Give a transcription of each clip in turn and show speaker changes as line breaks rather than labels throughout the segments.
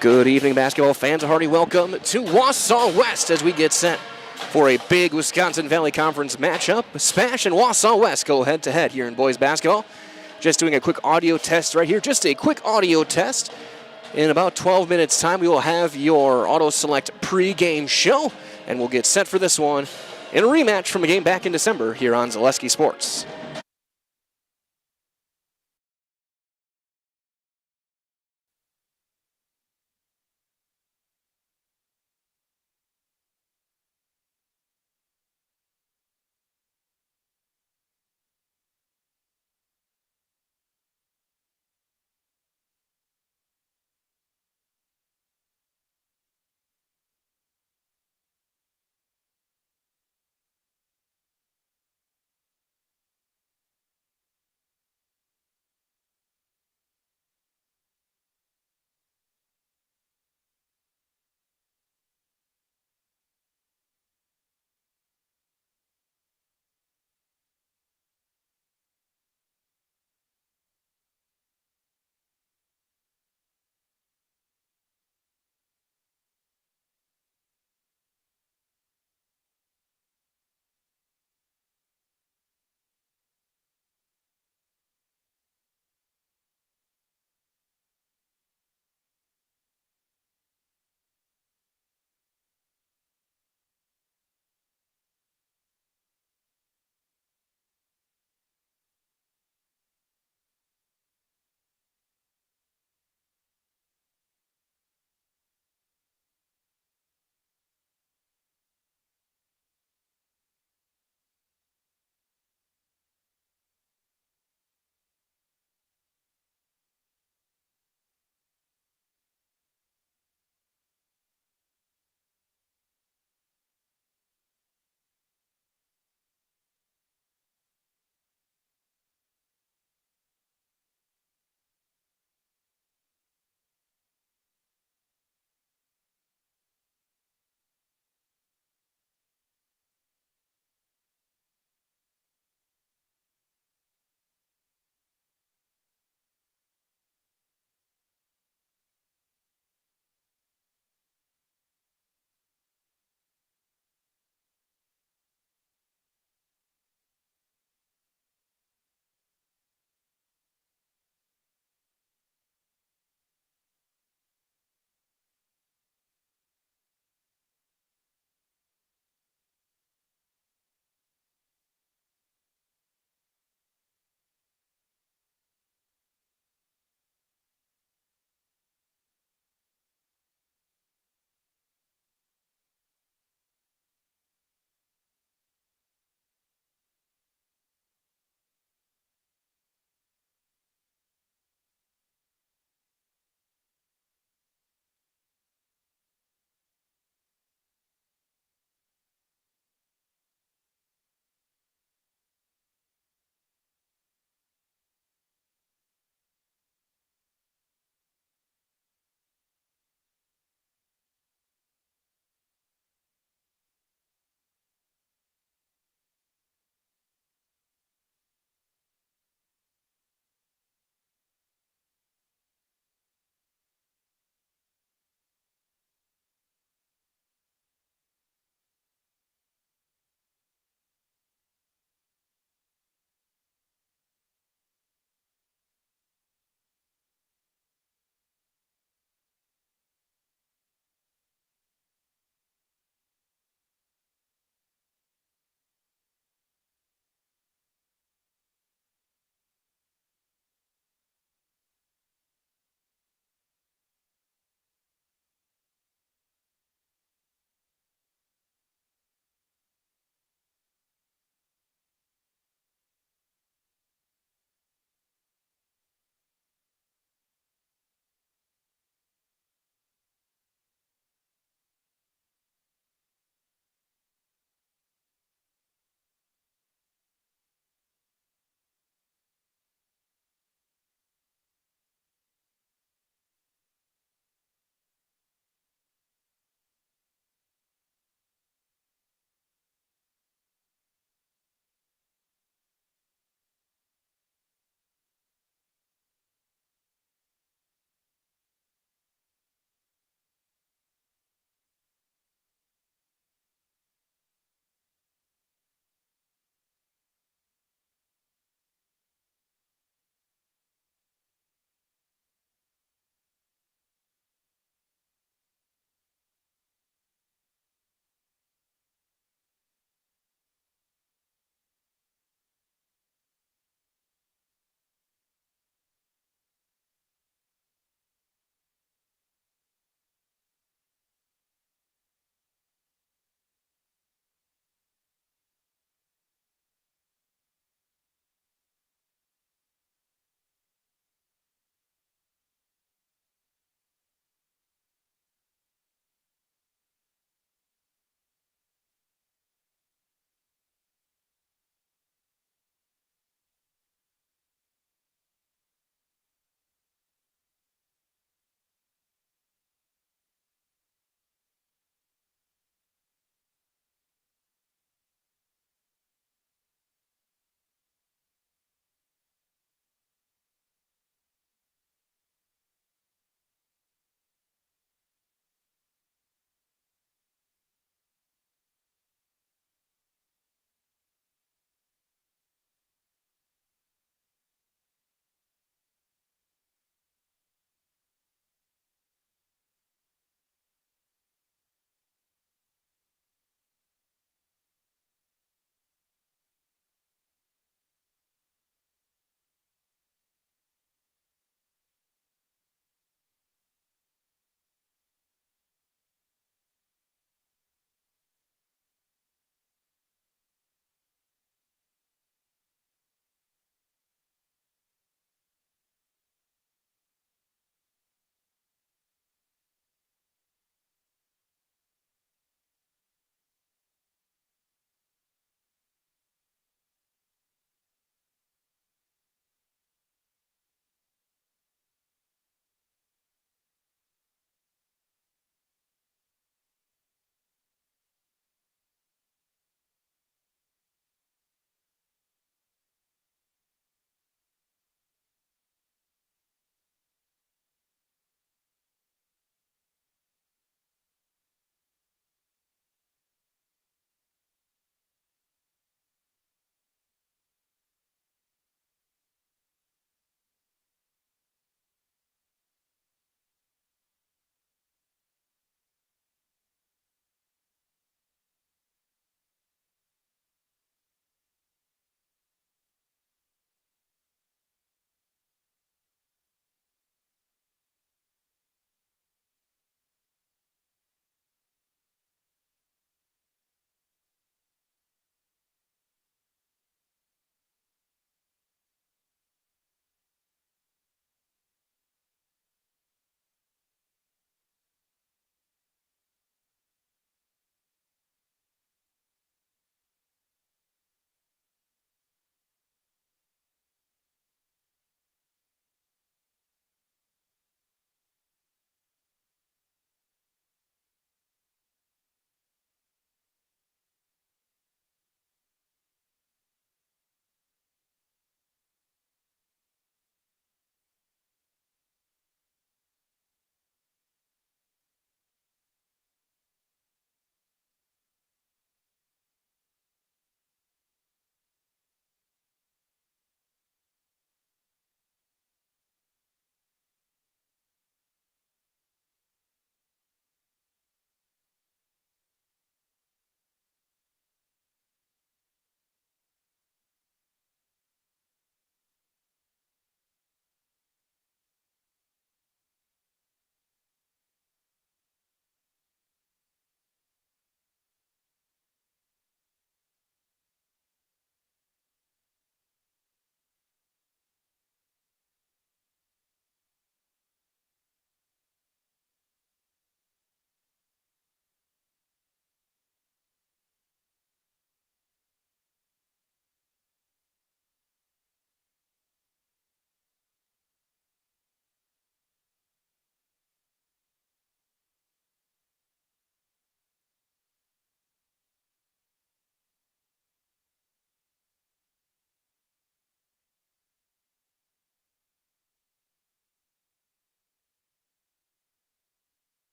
Good evening, basketball fans. A hearty welcome to Wausau West as we get set for a big Wisconsin Valley Conference matchup. SPASH and Wausau West go head-to-head here in boys basketball. Just doing a quick audio test right here. Just a quick audio test. In about 12 minutes' time, we will have your Auto Select pre-game show, and we'll get set for this one in a rematch from a game back in December here on Zaleski Sports.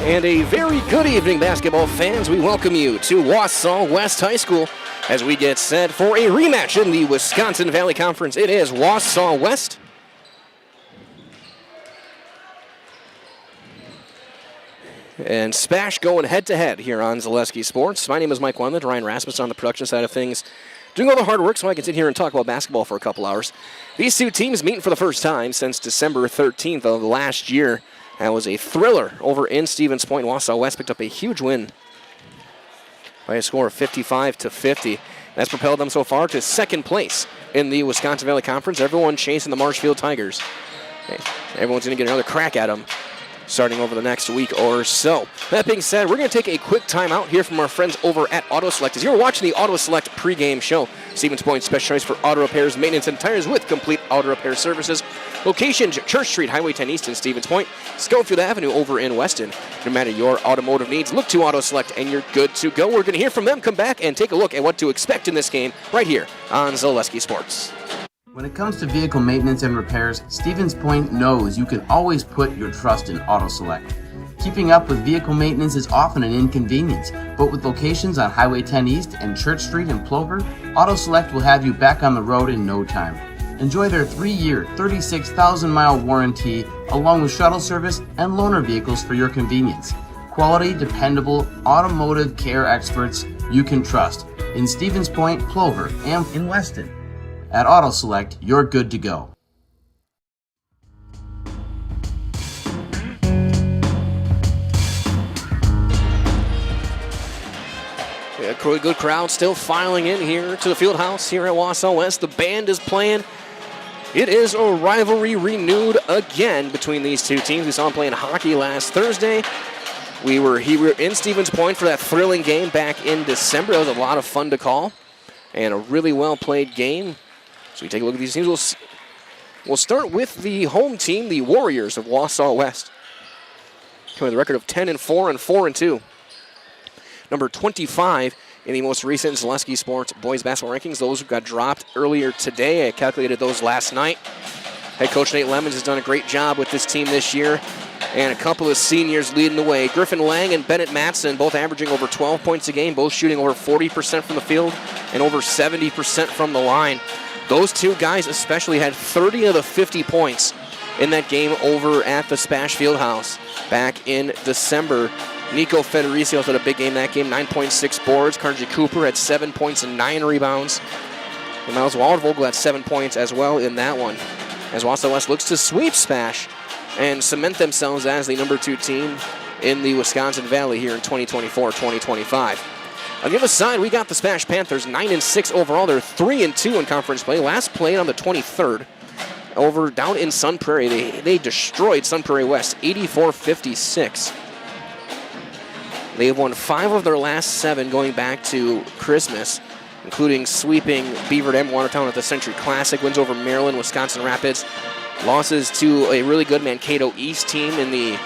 And a very good evening, basketball fans. We welcome you to Wausau West High School as we get set for a rematch in the Wisconsin Valley Conference. It is Wausau West and SPASH going head-to-head here on Zaleski Sports. My name is Mike Wendland. Ryan Rasmussen on the production side of things, doing all the hard work so I can sit here and talk about basketball for a couple hours. These two teams meeting for the first time since December 13th of last year. That was a thriller over in Stevens Point. Wausau West picked up a huge win by a score of 55-50. That's propelled them so far to second place in the Wisconsin Valley Conference. Everyone chasing the Marshfield Tigers. Everyone's going to get another crack at them starting over the next week or so. That being said, we're going to take a quick time out here from our friends over at Auto Select. As you're watching the Auto Select pregame show, Stevens Point special choice for auto repairs, maintenance, and tires with complete auto repair services. Location, Church Street, Highway 10 East in Stevens Point, Schofield Avenue over in Weston. No matter your automotive needs, look to Auto Select and you're good to go. We're going to hear from them, come back, and take a look at what to expect in this game right here on Zaleski Sports.
When it comes to vehicle maintenance and repairs, Stevens Point knows you can always put your trust in Auto Select. Keeping up with vehicle maintenance is often an inconvenience, but with locations on Highway 10 East and Church Street in Plover, Auto Select will have you back on the road in no time. Enjoy their 3-year, 36,000-mile warranty, along with shuttle service and loaner vehicles for your convenience. Quality, dependable, automotive care experts you can trust in Stevens Point, Plover, and in Weston. At Auto Select, you're good to go.
Yeah, good crowd still filing in here to the field house here at Wausau West. The band is playing. It is a rivalry renewed again between these two teams. We saw them playing hockey last Thursday. We were in Stevens Point for that thrilling game back in December. It was a lot of fun to call and a really well-played game. So we take a look at these teams. We'll start with the home team, the Warriors of Wausau West. Coming with a record of 10-4 and 4-2. Number 25 in the most recent Zaleski Sports boys basketball rankings. Those who got dropped earlier today. I calculated those last night. Head coach Nate Lemons has done a great job with this team this year. And a couple of seniors leading the way. Griffin Lang and Bennett Matson both averaging over 12 points a game, both shooting over 40% from the field and over 70% from the line. Those two guys especially had 30 of the 50 points in that game over at the SPASH Fieldhouse back in December. Nico Federicio had a big game that game, 9.6 boards. Karji Cooper had 7 points and 9 rebounds. And Miles Waldvogel had 7 points as well in that one. As Wausau West looks to sweep SPASH and cement themselves as the number 2 team in the Wisconsin Valley here in 2024-2025. On the other side, we got the SPASH Panthers, 9-6 overall. They're 3-2 in conference play. Last played on the 23rd over down in Sun Prairie. They destroyed Sun Prairie West, 84-56. They've won 5 of their last 7 going back to Christmas, including sweeping Beaver Dam Watertown at the Century Classic, wins over Maryland, Wisconsin Rapids, losses to a really good Mankato East team in the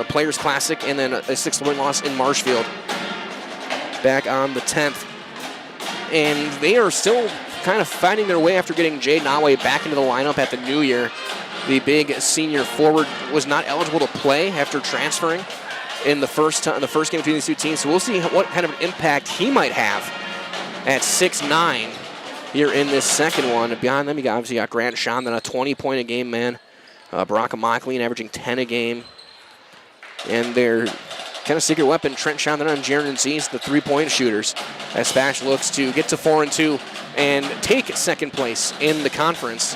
Players Classic, and then a 6-point loss in Marshfield back on the 10th. And they are still kind of fighting their way after getting Jay Nawe back into the lineup at the new year. The big senior forward was not eligible to play after transferring in the first game between these two teams. So we'll see what kind of an impact he might have at 6'9" here in this second one. Beyond them, you obviously got Grant Shondon, a 20-point a game man. Baraka Mocklean averaging 10 a game. And their kind of secret weapon, Trent Shondon and Jaron Z's, the 3-point shooters. As SPASH looks to get to 4-2 and take second place in the conference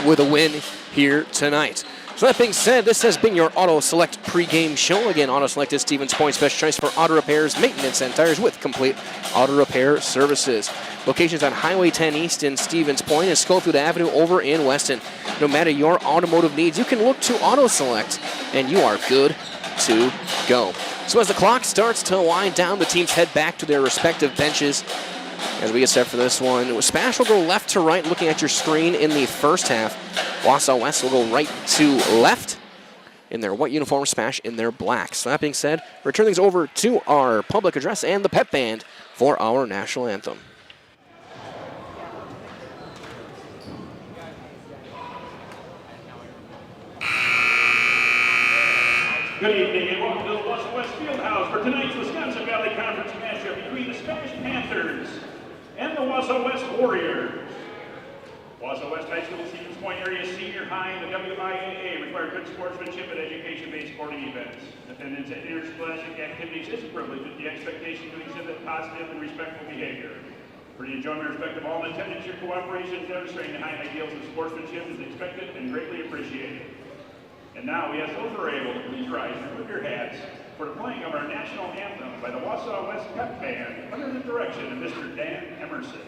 with a win here tonight. So that being said, this has been your Auto Select pregame show. Again, Auto Select is Stevens Point special choice for auto repairs, maintenance, and tires with complete auto repair services. Locations on Highway 10 East in Stevens Point and Schofield Avenue over in Weston. No matter your automotive needs, you can look to Auto Select, and you are good to go. So as the clock starts to wind down, the teams head back to their respective benches. As we get set for this one, SPASH will go left to right looking at your screen in the first half. Wausau West will go right to left in their white uniform, SPASH in their black. So that being said, return things over to our public address and the pep band for our national anthem.
Good evening and welcome to the Wausau West Fieldhouse for tonight's Wisconsin Valley Conference matchup between the SPASH Panthers and the Wausau West Warriors. Wausau West High School Stevens Point area senior high in the WIAA require good sportsmanship and education-based sporting events. Attendance at interscholastic activities is a privilege with the expectation to exhibit positive and respectful behavior. For the enjoyment and respect of all in attendance, your cooperation in demonstrating the high ideals of sportsmanship is expected and greatly appreciated. And now we ask those who are able to please rise and put your hats for the playing of our national anthem by the Wausau West Pep Band under the direction of Mr. Dan Emerson.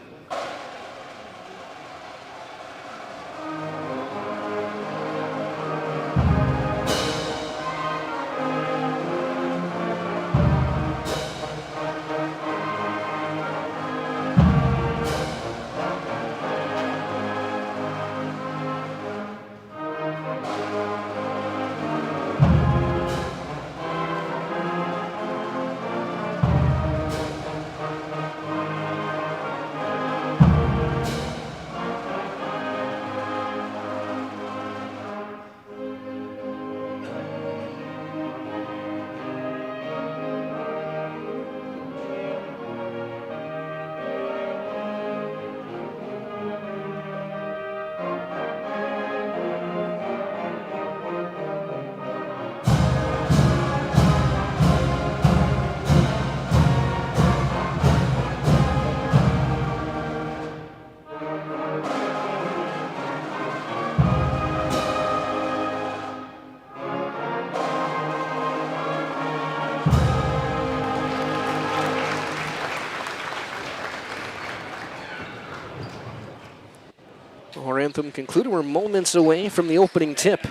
Our anthem concluded. We're moments away from the opening tip.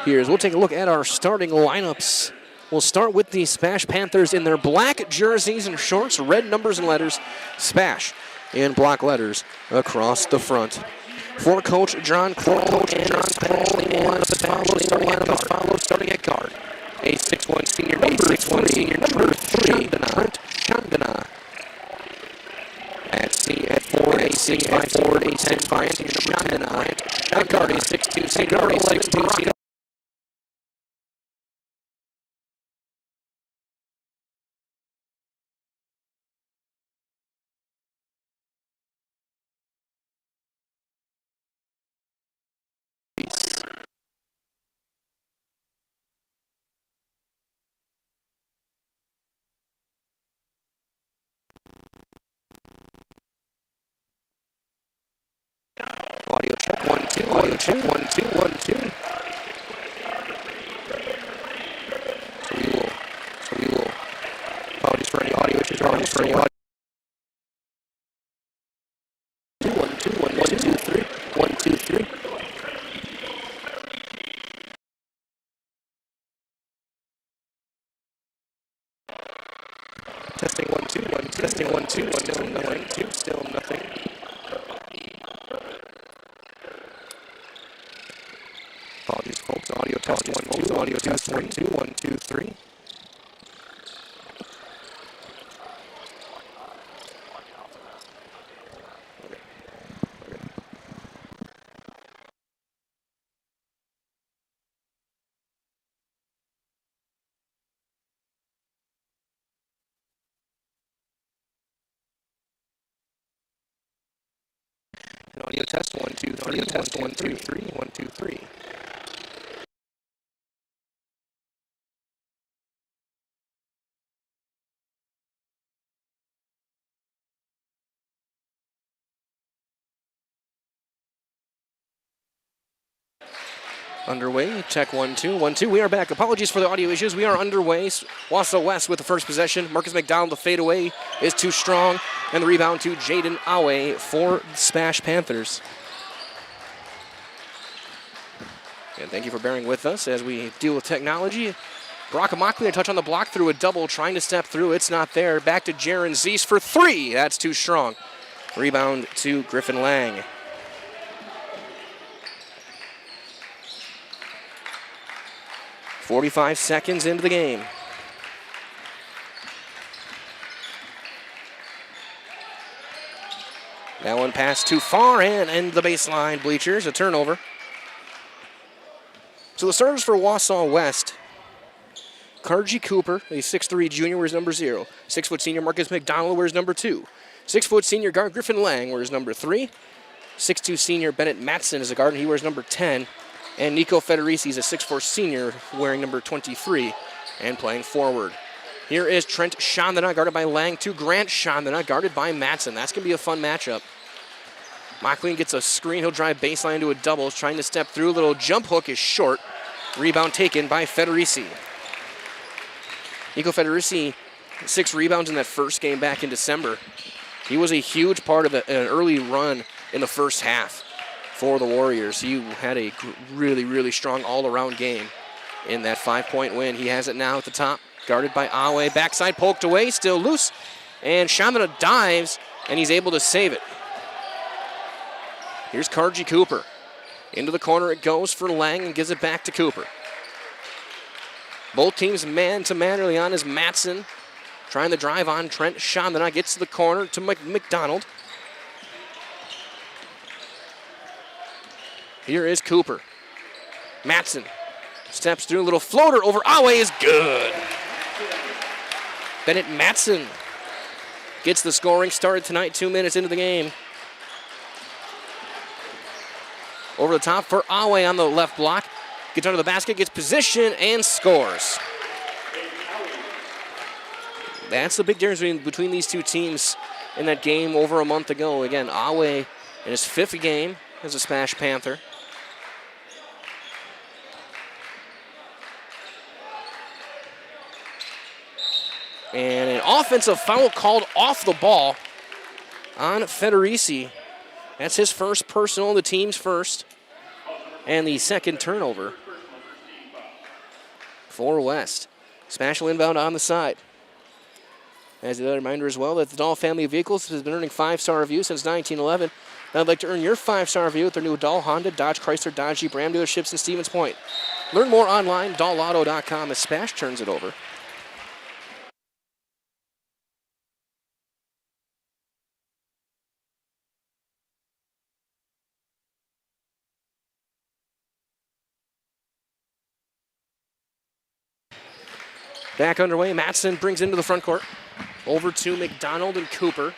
Here's we'll take a look at our starting lineups. We'll start with the SPASH Panthers in their black jerseys and shorts, red numbers and letters, SPASH in black letters across the front. For Coach John Kroll and starting at guard. A 6'1" senior number 3, Chandana. At 4, a 6'5", a 10'5", Chandana. At guard, a 6'2", senior. Audio check, 1, 2, audio check, 1, 2, 1, 2. So we will, apologies for any audio issues, apologies for any audio. 1, 2, 1, 1, 2, 3, 1, 2, 3. Testing 1, 2, 1, testing 1, 2, 1, still nothing, 2, still nothing. Apologies, folks. Audio test 1, 2. Audio test 1, 2. 1, 2, 3. And audio test 1, 2. Audio test 1, 2, 3. 1, 2, 3. Underway, check 1, 2, 1, 2. We are back. Apologies for the audio issues. We are underway. Wausau West with the first possession. Marcus McDonald, the fadeaway is too strong. And the rebound to Jaden Awe for the SPASH Panthers. And thank you for bearing with us as we deal with technology. Brock Amockley, a touch on the block through a double, trying to step through. It's not there. Back to Jaron Zeese for 3. That's too strong. Rebound to Griffin Lang. .45 seconds into the game. That one passed too far and end the baseline bleachers, a turnover. So the serves for Wausau West Karji Cooper, a 6'3 junior, wears number 0. 6-foot senior Marcus McDonald wears number 2. 6-foot senior guard Griffin Lang wears number 3. 6'2 senior Bennett Matson is a guard, and he wears number 10. And Nico Federici is a 6'4 senior wearing number 23 and playing forward. Here is Trent Chandana guarded by Lang to Grant Chandana guarded by Matson. That's going to be a fun matchup. Mockling gets a screen. He'll drive baseline to a double. Trying to step through. Little jump hook is short. Rebound taken by Federici. Nico Federici, 6 rebounds in that first game back in December. He was a huge part of an early run in the first half for the Warriors. He had a really, really strong all-around game in that 5-point win. He has it now at the top, guarded by Awe. Backside poked away, still loose. And Shamana dives, and he's able to save it. Here's Karji Cooper. Into the corner it goes for Lang and gives it back to Cooper. Both teams man-to-man early on as Matson trying to drive on Trent Chandana. Gets to the corner to McDonald. Here is Cooper. Matson steps through. A little floater over Awe is good. Bennett Matson gets the scoring started tonight, 2 minutes into the game. Over the top for Awe on the left block. Gets under the basket, gets position, and scores. That's the big difference between these two teams in that game over a month ago. Again, Awe in his 5th game as a SPASH Panther. And an offensive foul called off the ball on Federici. That's his first personal, the team's first. And the second turnover for West. SPASH will inbound on the side. As a reminder as well that the Dahl family of vehicles has been earning 5-star reviews since 1911. Now I'd like to earn your 5-star review with their new Dahl Honda, Dodge Chrysler, Dodge Jeep Ram dealerships in Stevens Point. Learn more online, dahlauto.com, as SPASH turns it over. Back underway, Matson brings into the front court. Over to McDonald and Cooper.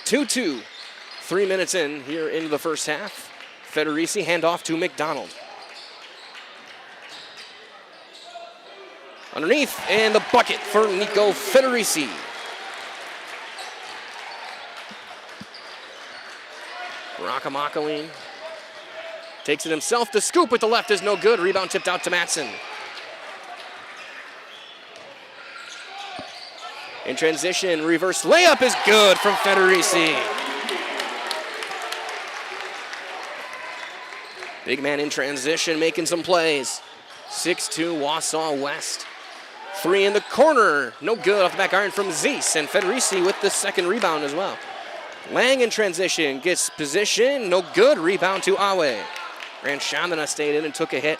2-2. 3 minutes in here into the first half. Federici handoff to McDonald. Underneath, and the bucket for Nico Federici. Rockamakaline takes it himself. The scoop with the left is no good. Rebound tipped out to Matson. In transition, reverse layup is good from Federici. Big man in transition, making some plays. 6-2 Wausau West. 3 in the corner, no good off the back iron from Zeese, and Federici with the second rebound as well. Lang in transition, gets position, no good, rebound to Awe. Grant Chandana stayed in and took a hit.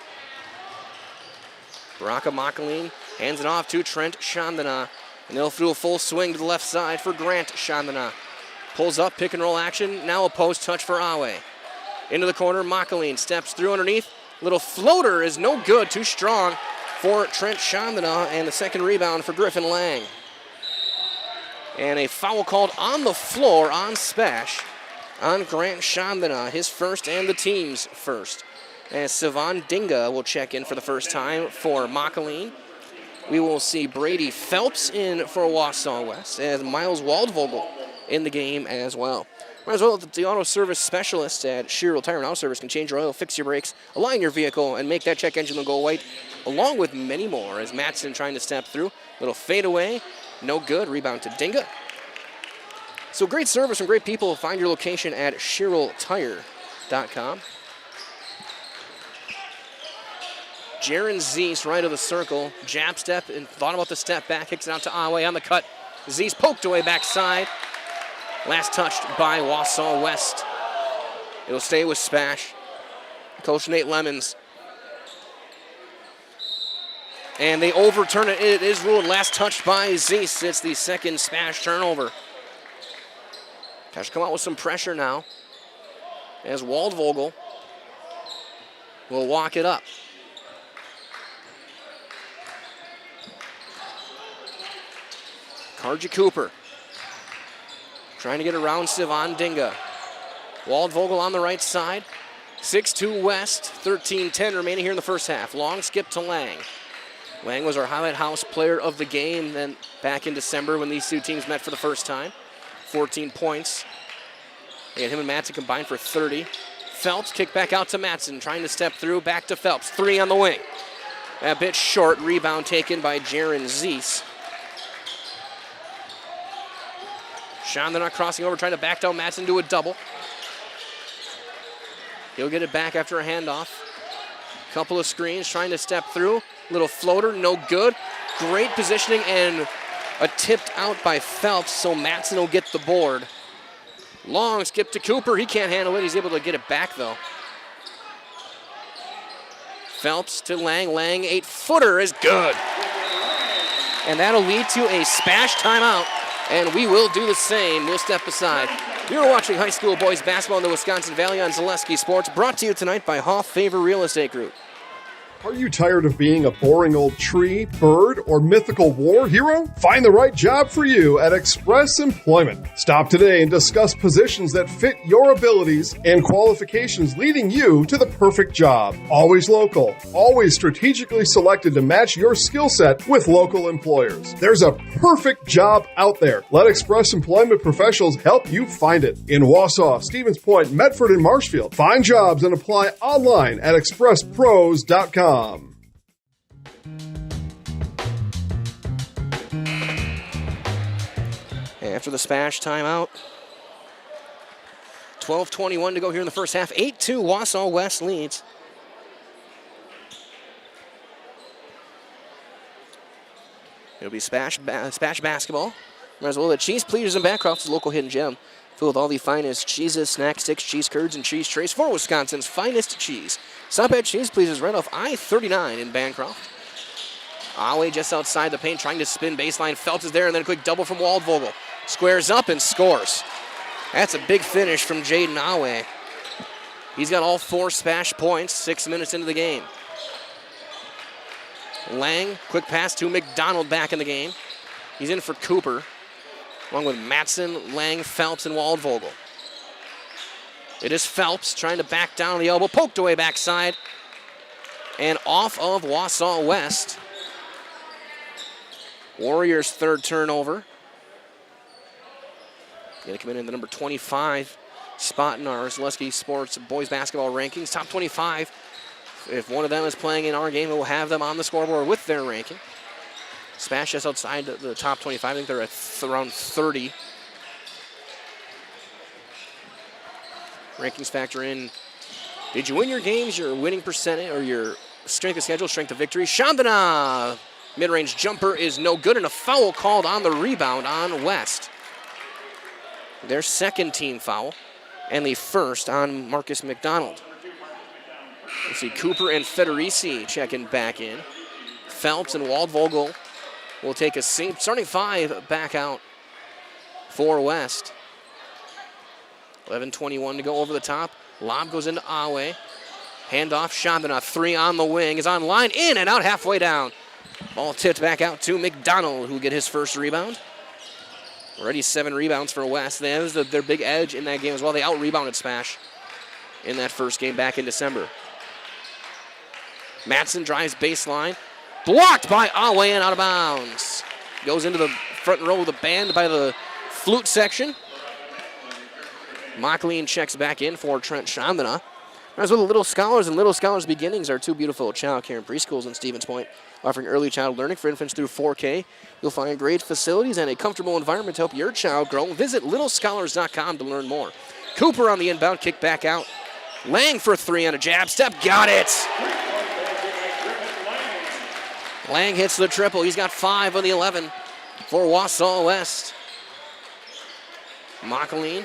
Rockamakaline hands it off to Trent Chandana. And they'll do a full swing to the left side for Grant Chandana. Pulls up, pick and roll action. Now a post touch for Awe. Into the corner, Makaline steps through underneath. Little floater is no good, too strong for Trent Chandana. And the second rebound for Griffin Lang. And a foul called on the floor on SPASH on Grant Chandana, his first and the team's first. As Sivan Dinga will check in for the first time for Makaline. We will see Brady Phelps in for Wausau West, as Miles Waldvogel in the game as well. Might as well, the auto service specialist at Sherrill Tire and Auto Service can change your oil, fix your brakes, align your vehicle, and make that check engine go white, along with many more. As Matson trying to step through, little fadeaway, no good, rebound to Dinga. So great service from great people. Find your location at SherrillTire.com. Jaron Zeese right of the circle, jab step, and thought about the step back, kicks it out to Awe on the cut. Zeese poked away backside. Last touched by Wausau West. It'll stay with SPASH. Coach Nate Lemons. And they overturn it. It is ruled last touched by Zeese. It's the second SPASH turnover. Has to come out with some pressure now, as Waldvogel will walk it up. Harji Cooper trying to get around Sivan Dinga. Waldvogel on the right side. 6-2 West, 13-10 remaining here in the first half. Long skip to Lang. Lang was our Highlight House player of the game then back in December when these two teams met for the first time. 14 points. And him and Matson combined for 30. Phelps kick back out to Matson, trying to step through, back to Phelps. 3 on the wing. A bit short, rebound taken by Jaron Zeese. Chandana crossing over, trying to back down Matson to a double. He'll get it back after a handoff. Couple of screens, trying to step through. Little floater, no good. Great positioning and a tipped out by Phelps, so Matson will get the board. Long skip to Cooper. He can't handle it. He's able to get it back, though. Phelps to Lang. Lang, 8-footer is good. And that'll lead to a SPASH timeout. And we will do the same. We'll step aside. You're watching high school boys basketball in the Wisconsin Valley on Zaleski Sports, brought to you tonight by Hoff Favor Real Estate Group.
Are you tired of being a boring old tree, bird, or mythical war hero? Find the right job for you at Express Employment. Stop today and discuss positions that fit your abilities and qualifications, leading you to the perfect job. Always local, always strategically selected to match your skill set with local employers. There's a perfect job out there. Let Express Employment professionals help you find it. In Wausau, Stevens Point, Medford, and Marshfield. Find jobs and apply online at expresspros.com.
After the SPASH timeout, 12:21 to go here in the first half. 8-2 Wausau West leads. It'll be SPASH basketball. Might as well the Cheese Pleasers in Bancroft is a local hidden gem filled with all the finest cheeses, snack sticks, cheese curds, and cheese trays for Wisconsin's finest cheese. Stop at Cheese Pleasers right off I-39 in Bancroft. Awe just outside the paint trying to spin baseline. Phelps is there, and then a quick double from Waldvogel. Squares up and scores. That's a big finish from Jaden Awe. He's got all 4 SPASH points 6 minutes into the game. Lang, quick pass to McDonald back in the game. He's in for Cooper, along with Matson, Lang, Phelps, and Waldvogel. It is Phelps trying to back down the elbow, poked away backside, and off of Wausau West. Warriors' third turnover. Going to come in the number 25 spot in our Zaleski Sports boys basketball rankings. Top 25. If one of them is playing in our game, we'll have them on the scoreboard with their ranking. SPASH just outside the top 25. I think they're at around 30. Rankings factor in, did you win your games, your winning percentage, or your strength of schedule, strength of victory? Chandana, mid-range jumper is no good, and a foul called on the rebound on West. Their second team foul, and the first on Marcus McDonald. Let's see, Cooper and Federici checking back in. Phelps and Waldvogel will take a seat. Starting 5 back out for West. 11:21 to go over the top. Lob goes into Awe. Handoff, Chandana, 3 on the wing, is on line, in and out halfway down. Ball tipped back out to McDonald, who will get his first rebound. Already 7 rebounds for West. That was their big edge in that game as well. They out-rebounded SPASH in that first game back in December. Matson drives baseline. Blocked by Awe and out of bounds. Goes into the front row of the band by the flute section. Mockleen checks back in for Trent Chandana. As well, the Little Scholars and Little Scholars Beginnings are 2 beautiful child care and preschools in Stevens Point, offering early child learning for infants through 4K. You'll find great facilities and a comfortable environment to help your child grow. Visit littlescholars.com to learn more. Cooper on the inbound, kick back out. Lang for 3 on a jab step, got it! Lang hits the triple. He's got 5 on the 11 for Wausau West. Mockleen.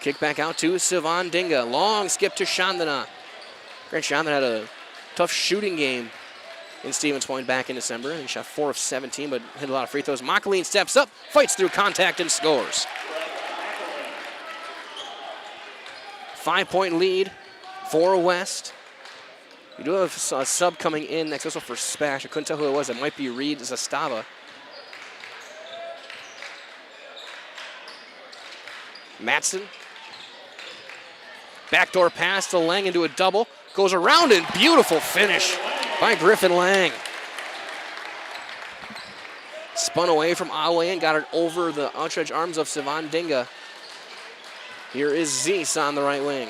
Kick back out to Sivan Dinga. Long skip to Chandana. Grant Chandana had a tough shooting game in Stevens Point back in December. He shot 4 of 17, but hit a lot of free throws. Mockleen steps up, fights through contact, and scores. 5-point lead for West. We do have a sub coming in next whistle for SPASH. I couldn't tell who it was. It might be Reed Zastava. Matson. Backdoor pass to Lang into a double. Goes around and beautiful finish by Griffin Lang. Spun away from Awe and got it over the outstretched arms of Sivan Dinga. Here is Zeese on the right wing.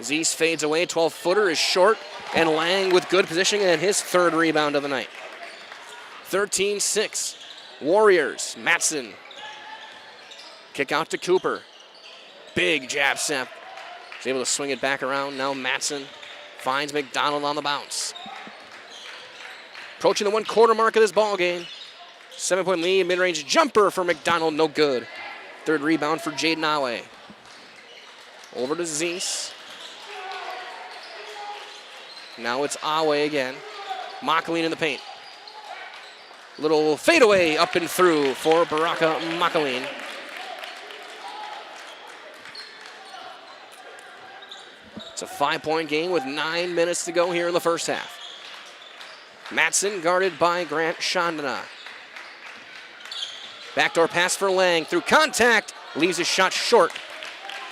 Zeese fades away, 12-footer is short, and Lang with good positioning and his third rebound of the night. 13-6, Warriors, Matson. Kick out to Cooper. Big jab step. He's able to swing it back around. Now Matson finds McDonald on the bounce. Approaching the 1/4 mark of this ball game. 7-point lead, mid-range jumper for McDonald, no good. Third rebound for Jaden Awe. Over to Zeese. Now it's Awe again. Makaline in the paint. Little fadeaway up and through for Baraka Makaline. It's a 5-point game with 9 minutes to go here in the first half. Matson guarded by Grant Chandana. Backdoor pass for Lang through contact. Leaves his shot short.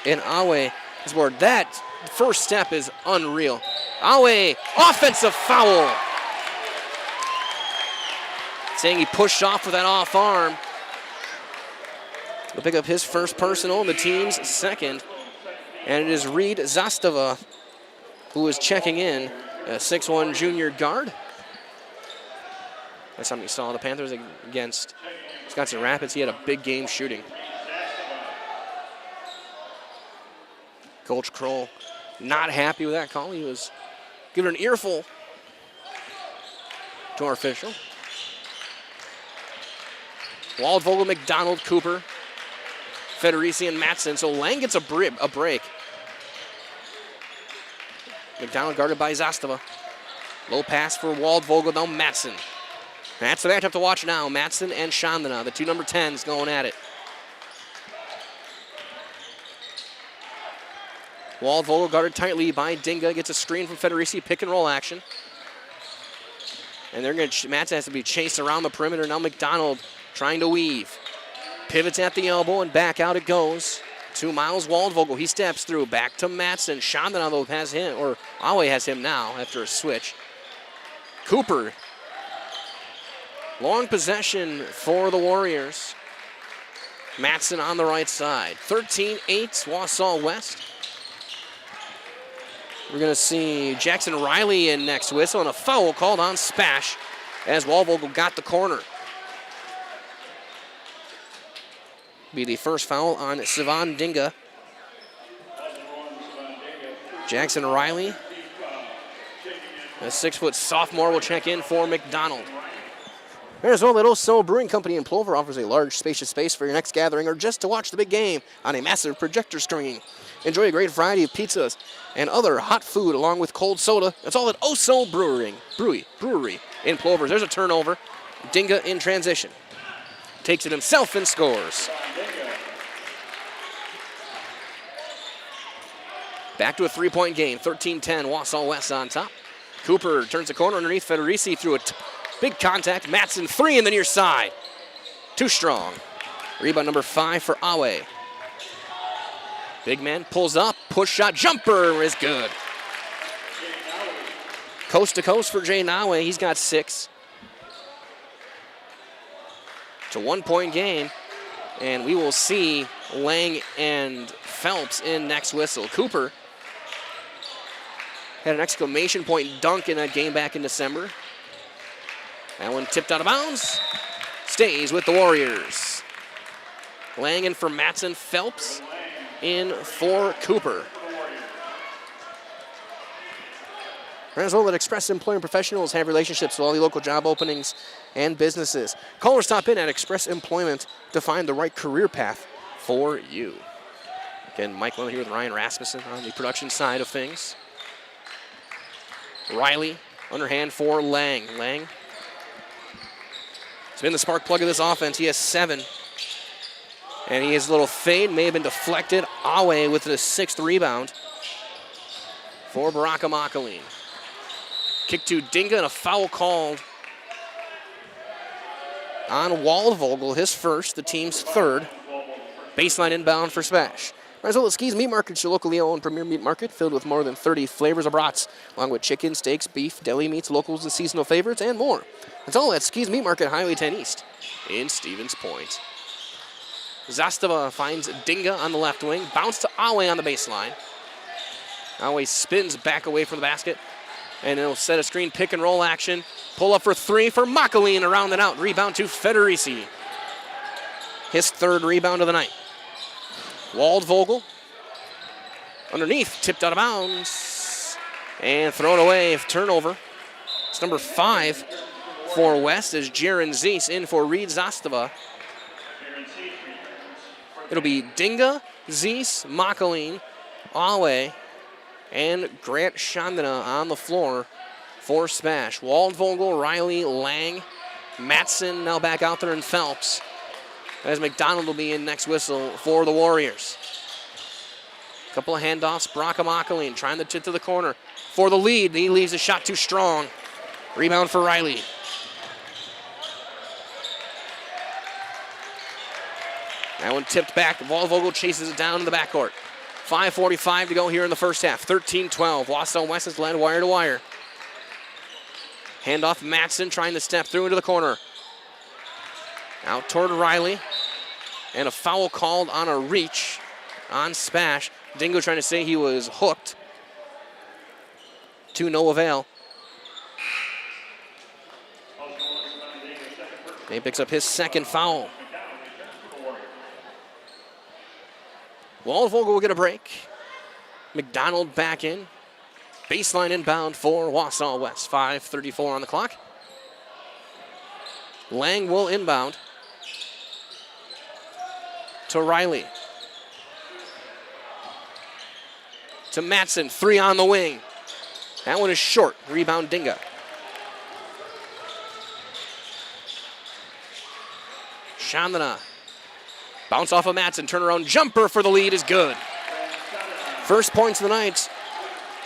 And Awe is bored. That first step is unreal. Awe, offensive foul. Saying he pushed off with that off arm. He'll pick up his first personal and the team's second. And it is Reed Zastava who is checking in, a 6'1" junior guard. That's something you saw the Panthers against Wisconsin Rapids. He had a big game shooting. Coach Kroll not happy with that call. He was giving an earful to our official. Waldvogel, McDonald, Cooper, Federici, and Matson. So Lang gets a break. McDonald guarded by Zastava. Low pass for Waldvogel, now Matson. That's the matchup to watch now. Matson and Chandana, the two number 10s going at it. Waldvogel guarded tightly by Dinga. Gets a screen from Federici, pick and roll action. And they're going to, Matson has to be chased around the perimeter. Now McDonald trying to weave. Pivots at the elbow and back out it goes to Miles Waldvogel. He steps through, back to Matson. Chandana though has him, or Awe has him now after a switch. Cooper. Long possession for the Warriors. Matson on the right side. 13-8, Wausau West. We're going to see Jackson Riley in next whistle, and a foul called on SPASH as Waldvogel got the corner. Be the first foul on Sivan Dinga. Jackson Riley, a 6-foot sophomore, will check in for McDonald. There's well that Wausau Brewing Company in Plover offers a large, spacious space for your next gathering or just to watch the big game on a massive projector screen. Enjoy a great variety of pizzas and other hot food along with cold soda. It's all at Wausau Brewery in Plover. There's a turnover. Dinga in transition. Takes it himself and scores. Back to a 3-point game. 13-10, Wausau West on top. Cooper turns the corner underneath Federici through a big contact. Matson, 3 in the near side. Too strong. Rebound number 5 for Awe. Big man pulls up, push shot, jumper is good. Coast to coast for Jay Nawe, he's got 6. It's a 1-point game, and we will see Lang and Phelps in next whistle. Cooper had an exclamation point dunk in that game back in December. That one tipped out of bounds, stays with the Warriors. Lang in for Matson, Phelps in for Cooper. As well, that Express Employment Professionals have relationships with all the local job openings and businesses. Call or stop in at Express Employment to find the right career path for you. Again, Mike Lemon here with Ryan Rasmussen on the production side of things. Riley, underhand for Lang. Lang has been the spark plug of this offense. He has 7. And he has a little fade, may have been deflected. Awe with the 6th rebound. for Baraka Makaline. Kick to Dinga and a foul called on Waldvogel, his first, the team's third. Baseline inbound for Spash. Marzella Skis Meat Market is your locally owned premier meat market filled with more than 30 flavors of brats, along with chicken, steaks, beef, deli meats, locals and seasonal favorites, and more. It's all at Skis Meat Market, Highway 10 East in Stevens Point. Zastava finds Dinga on the left wing. Bounce to Awe on the baseline. Awe spins back away from the basket. And it'll set a screen pick and roll action. Pull up for three for Makaline around and out. Rebound to Federici. His third rebound of the night. Waldvogel. Underneath, tipped out of bounds. And thrown away, turnover. It's number 5 for West as Jaron Zeese in for Reed Zastava. It'll be Dinga, Zeese, Makaline, Awe, and Grant Chandana on the floor for Spash. Waldvogel, Riley, Lang, Matson now back out there, and Phelps. As McDonald will be in next whistle for the Warriors. Couple of handoffs. Baraka Makaline trying to tip to the corner for the lead. He leaves the shot too strong. Rebound for Riley. That one tipped back. Waldvogel chases it down in the backcourt. 5:45 to go here in the first half. 13-12. Wausau West has led wire to wire. Handoff Matson trying to step through into the corner. Out toward Riley. And a foul called on a reach on Spash. Dingo trying to say he was hooked. To no avail. He picks up his second foul. Waldvogel will get a break. McDonald back in. Baseline inbound for Wausau West. 5:34 on the clock. Lang will inbound to Riley. To Matson, 3 on the wing. That one is short. Rebound Dinga. Chandana. Bounce off of Matson, turnaround jumper for the lead is good. First points of the night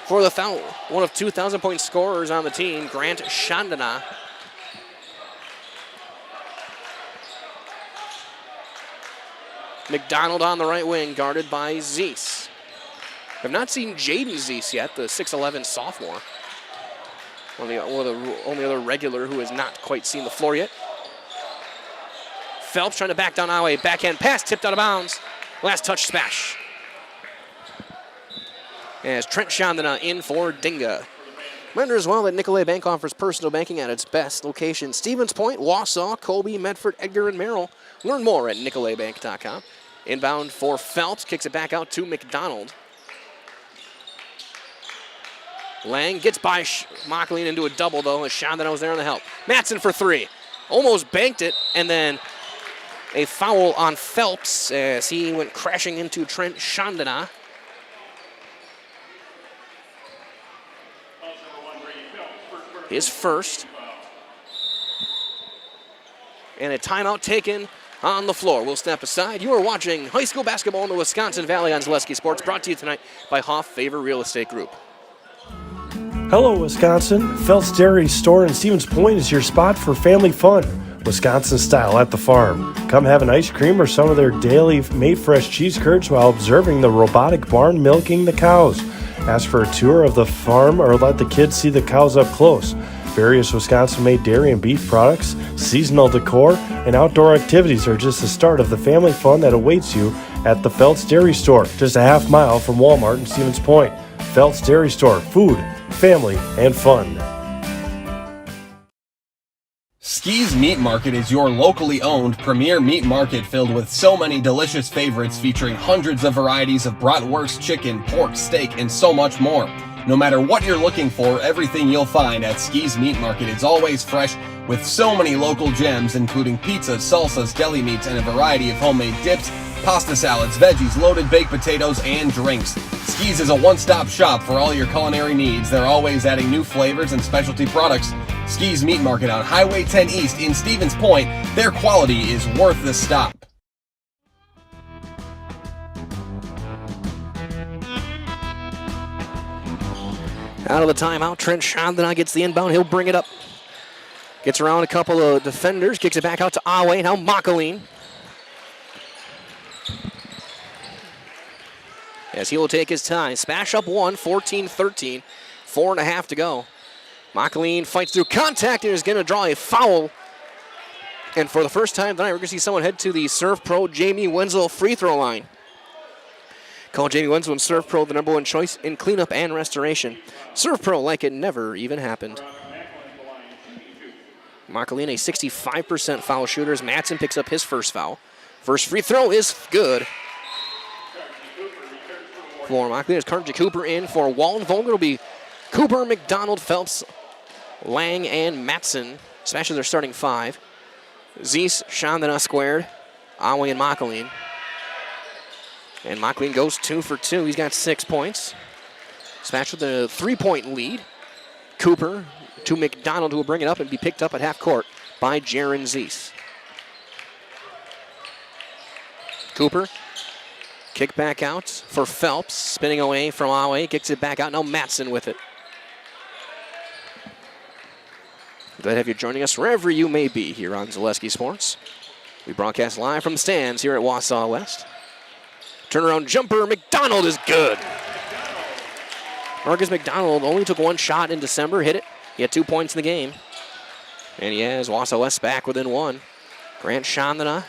for the foul. One of 2,000-point scorers on the team, Grant Chandana. McDonald on the right wing, guarded by Zeese. I've not seen Jaden Zeese yet, the 6'11 sophomore. One of the only other regular who has not quite seen the floor yet. Phelps trying to back down Awe. Backhand pass tipped out of bounds. Last touch Spash. As Trent Chandana in for Dinga. Reminder as well that Nicolay Bank offers personal banking at its best location. Stevens Point, Wausau, Colby, Medford, Edgar, and Merrill. Learn more at nicolaybank.com. Inbound for Phelps. Kicks it back out to McDonald. Lang gets by Makaline into a double, though, as Chandana was there on the help. Matson for 3. Almost banked it, and then a foul on Phelps as he went crashing into Trent Chandana. His first. And a timeout taken on the floor. We'll step aside. You are watching high school basketball in the Wisconsin Valley on Zaleski Sports, brought to you tonight by Hoff Favor Real Estate Group.
Hello, Wisconsin. Phelps Dairy Store in Stevens Point is your spot for family fun. Wisconsin style at the farm. Come have an ice cream or some of their daily made fresh cheese curds while observing the robotic barn milking the cows. Ask for a tour of the farm or let the kids see the cows up close. Various Wisconsin-made dairy and beef products, seasonal decor, and outdoor activities are just the start of the family fun that awaits you at the Phelps Dairy Store, just a half mile from Walmart in Stevens Point. Phelps Dairy Store, food, family, and fun.
Ski's Meat Market is your locally owned premier meat market filled with so many delicious favorites featuring hundreds of varieties of bratwurst, chicken, pork, steak, and so much more. No matter what you're looking for, everything you'll find at Ski's Meat Market is always fresh with so many local gems including pizzas, salsas, deli meats, and a variety of homemade dips, pasta salads, veggies, loaded baked potatoes, and drinks. Ski's is a one-stop shop for all your culinary needs. They're always adding new flavors and specialty products. Ski's Meat Market on Highway 10 East in Stevens Point. Their quality is worth the stop.
Out of the timeout, Trent Chandana gets the inbound. He'll bring it up. Gets around a couple of defenders, kicks it back out to Awe. Now Makaline. As he will take his time. Spash up one, 14-13. 4.5 to go. Makaline fights through contact and is going to draw a foul. And for the first time tonight, we're going to see someone head to the Surf Pro Jamie Wenzel free throw line. Call Jamie Wenzel and Surf Pro the #1 choice in cleanup and restoration. Surf Pro like it never even happened. Makaline, a 65% foul shooter as Madsen picks up his first foul. First free throw is good. For Makaline, there's Karji Cooper in for Walton. Volger will be Cooper, McDonald, Phelps, Lang, and Madsen. Smashes their starting 5. Zeese, Chandana squared. Awe and Makaline. And Makaline goes 2 for 2. He's got 6 points. Smash with a 3-point lead. Cooper to McDonald, who will bring it up and be picked up at half court by Jaron Zeese. Cooper, kick back out for Phelps. Spinning away from Awe. Kicks it back out. Now Madsen with it. Glad to have you joining us wherever you may be here on Zaleski Sports. We broadcast live from the stands here at Wausau West. Turnaround jumper, McDonald is good. Marcus McDonald only took 1 shot in December, hit it. He had 2 points in the game. And he has Wausau West back within 1. Grant Chandana.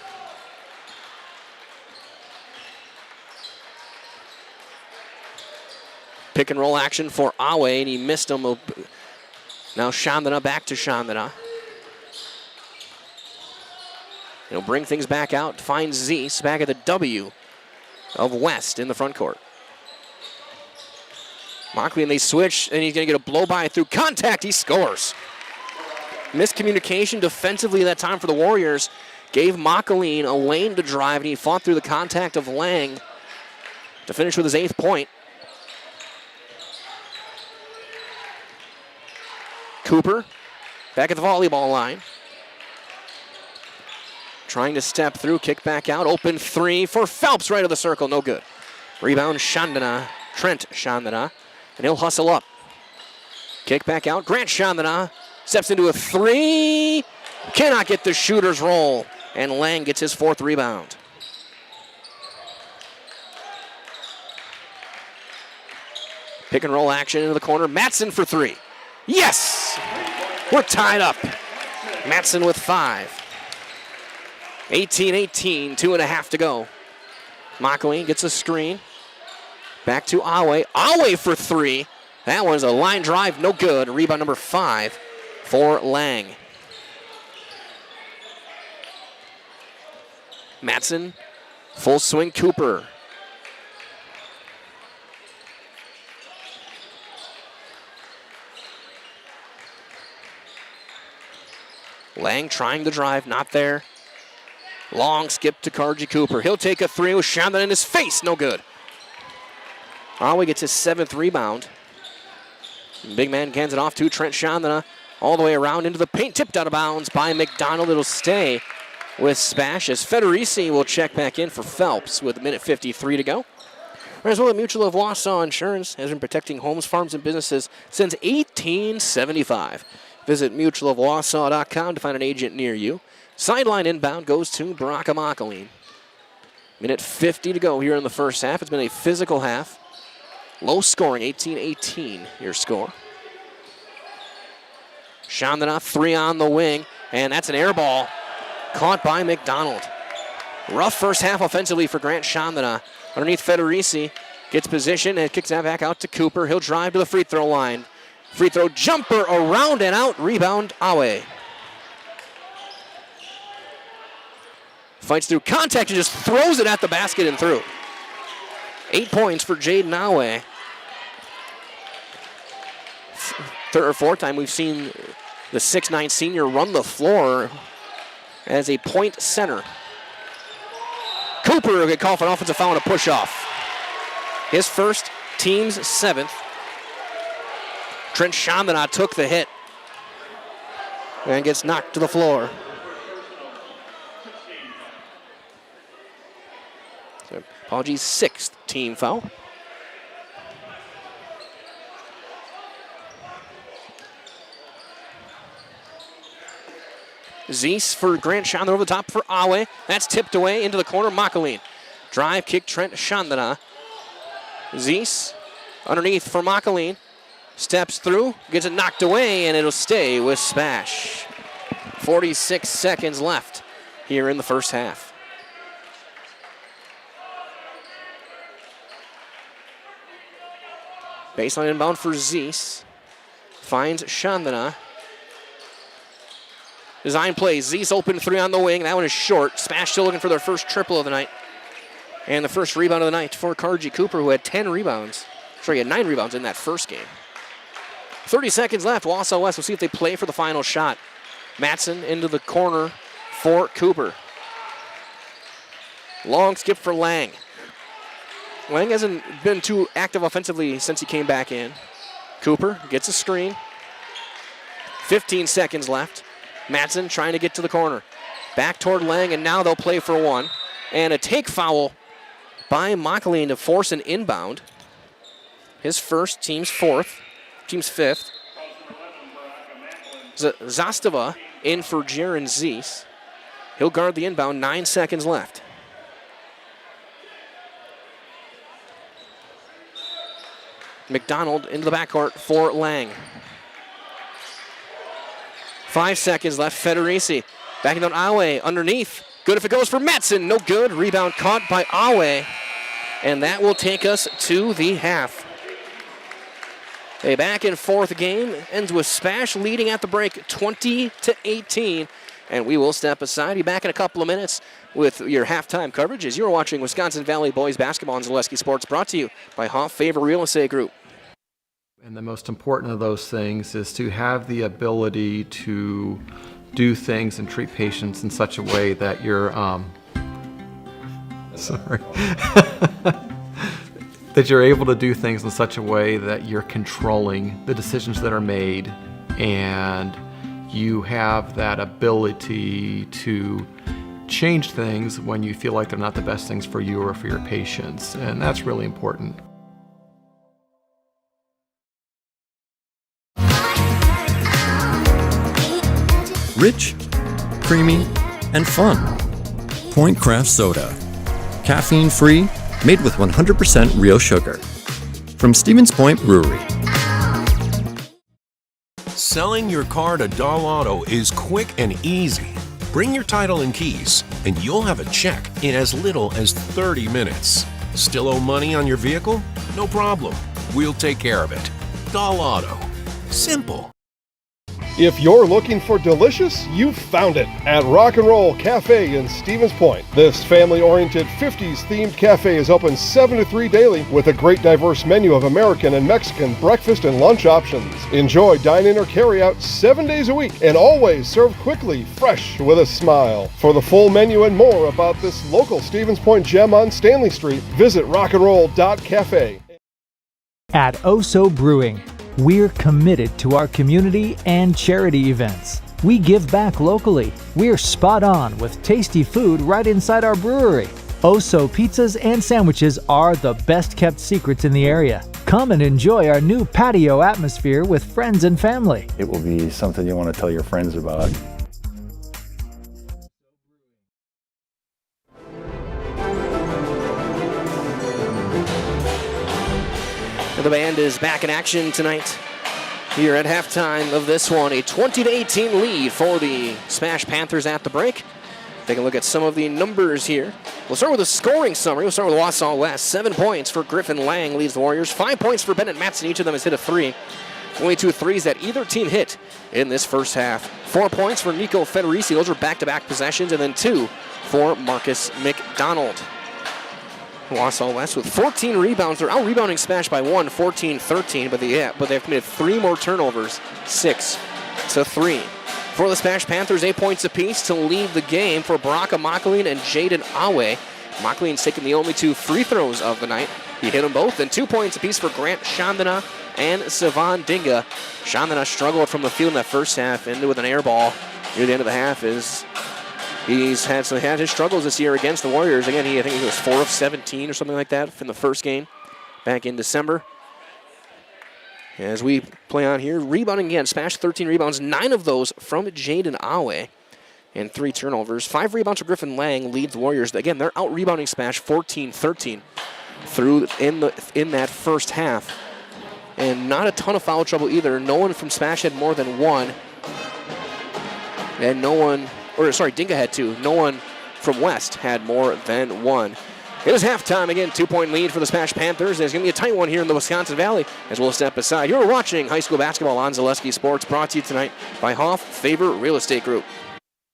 Pick and roll action for Awe, and he missed him. Now Chandana back to Chandana. He'll bring things back out, finds Zeese back at the W of West in the front court. Mockley, and they switch, and he's going to get a blow-by through contact. He scores. Miscommunication defensively that time for the Warriors gave Makaline a lane to drive, and he fought through the contact of Lang to finish with his 8th point. Cooper back at the volleyball line. Trying to step through, kick back out, open 3 for Phelps, right of the circle, no good. Rebound Chandana, Trent Chandana, and he'll hustle up. Kick back out, Grant Chandana steps into a 3, cannot get the shooter's roll, and Lang gets his 4th rebound. Pick and roll action into the corner, Madsen for 3. Yes! We're tied up. Madsen with 5. 18-18, 2.5 to go. Makaline gets a screen. Back to Awe. Awe for 3. That was a line drive, no good. Rebound number 5 for Lang. Madsen, full swing Cooper. Lang trying to drive, not there. Long skip to Karji Cooper. He'll take a 3 with Chandana in his face, no good. Awe gets his 7th rebound. Big man hands it off to Trent Chandana. All the way around into the paint, tipped out of bounds by McDonald. It'll stay with Spash as Federici will check back in for Phelps with 1:53 to go. As well, Mutual of Wausau Insurance has been protecting homes, farms, and businesses since 1875. Visit mutualofwausau.com to find an agent near you. Sideline inbound goes to Baraka Makaline. 1:50 to go here in the first half. It's been a physical half. Low scoring, 18-18 your score. Chandana, 3 on the wing, and that's an air ball caught by McDonald. Rough first half offensively for Grant Chandana. Underneath Federici, gets position and kicks that back out to Cooper. He'll drive to the free throw line. Free throw jumper around and out. Rebound Awe. Fights through contact and just throws it at the basket and through. 8 points for Jaden Awe. 3rd or 4th time we've seen the 6'9 senior run the floor as a point center. Cooper will get called for an offensive foul and a push off. His first, team's 7th. Trent Chandana took the hit and gets knocked to the floor. So, apologies, 6th team foul. Zeese for Grant Chandler over the top for Awe. That's tipped away into the corner. Makaline. Drive kick Trent Chandana. Zeese underneath for Makaline. Steps through, gets it knocked away, and it'll stay with SPASH. 46 seconds left here in the first half. Baseline inbound for Zeese. Finds Chandana. Design play. Zeese open three on the wing. That one is short. SPASH still looking for their first triple of the night. And the first rebound of the night for Karji Cooper, who had 10 rebounds. Sorry, he had 9 rebounds in that first game. 30 seconds left. Wausau West. We'll see if they play for the final shot. Matson into the corner for Cooper. Long skip for Lang. Lang hasn't been too active offensively since he came back in. Cooper gets a screen. 15 seconds left. Matson trying to get to the corner. Back toward Lang, and now they'll play for one. And a take foul by Makaline to force an inbound. His first, team's fourth, team's fifth. Zastava in for Jaron Zeese. He'll guard the inbound, 9 seconds left. McDonald into the backcourt for Lang. 5 seconds left. Federici backing down Awe underneath. Good if it goes for Matson. No good. Rebound caught by Awe. And that will take us to the half. A back and forth game ends with SPASH leading at the break 20-18. And we will step aside. Be back in a couple of minutes with your halftime coverage as you're watching Wisconsin Valley Boys Basketball on Zaleski Sports, brought to you by Hoff Favor Real Estate Group.
And the most important of those things is to have the ability to do things and treat patients in such a way that you're, that you're able to do things in such a way that you're controlling the decisions that are made, and you have that ability to change things when you feel like they're not the best things for you or for your patients, and that's really important.
Rich, creamy, and fun. Point Craft Soda. Caffeine-free, made with 100% real sugar. From Stevens Point Brewery.
Selling your car to Dahl Auto is quick and easy. Bring your title and keys, and you'll have a check in as little as 30 minutes. Still owe money on your vehicle? No problem. We'll take care of it. Dahl Auto. Simple.
If you're looking for delicious, you've found it at Rock and Roll Cafe in Stevens Point. This family-oriented 50s themed cafe is open 7 to 3 daily with a great diverse menu of American and Mexican breakfast and lunch options. Enjoy dine-in or carry-out 7 days a week and always served quickly, fresh, with a smile. For the full menu and more about this local Stevens Point gem on Stanley Street, visit rockandroll.cafe.
At Oso Brewing, we're committed to our community and charity events. We give back locally. We're spot on with tasty food right inside our brewery. Oso pizzas and sandwiches are the best kept secrets in the area. Come and enjoy our new patio atmosphere with friends and family.
It will be something you want to tell your friends about.
The band is back in action tonight here at halftime of this one. A 20-18 lead for the SPASH Panthers at the break. Take a look at some of the numbers here. We'll start with a scoring summary. We'll start with Wausau West. 7 points for Griffin Lang leads the Warriors. 5 points for Bennett Matson. Each of them has hit a 3. Only 2 threes that either team hit in this first half. 4 points for Nico Federici. Those are back-to-back possessions. And then 2 for Marcus McDonald. Wausau West with 14 rebounds. They're out-rebounding SPASH by 1, 14-13, but they've committed 3 more turnovers, 6-3. For the SPASH Panthers, 8 points apiece to lead the game for Baraka Makaline and Jaden Awe. Makaline's taken the only 2 free throws of the night. He hit them both, and 2 points apiece for Grant Chandana and Savan Dinga. Chandana struggled from the field in that first half, ended with an air ball near the end of the half. He's had his struggles this year against the Warriors. Again, I think he was 4 of 17 or something like that from the first game back in December. As we play on here, rebounding again, SPASH 13 rebounds, 9 of those from Jaden Awe. and 3 turnovers. 5 rebounds for Griffin Lang leads the Warriors. Again, they're out-rebounding SPASH 14-13 through in that first half. And not a ton of foul trouble either. No one from SPASH had more than 1. And Dinga had 2. No one from West had more than 1. It is halftime again, 2-point lead for the SPASH Panthers. It's going to be a tight one here in the Wisconsin Valley as we'll step aside. You're watching high school basketball on Zaleski Sports, brought to you tonight by Hoff Favor Real Estate Group.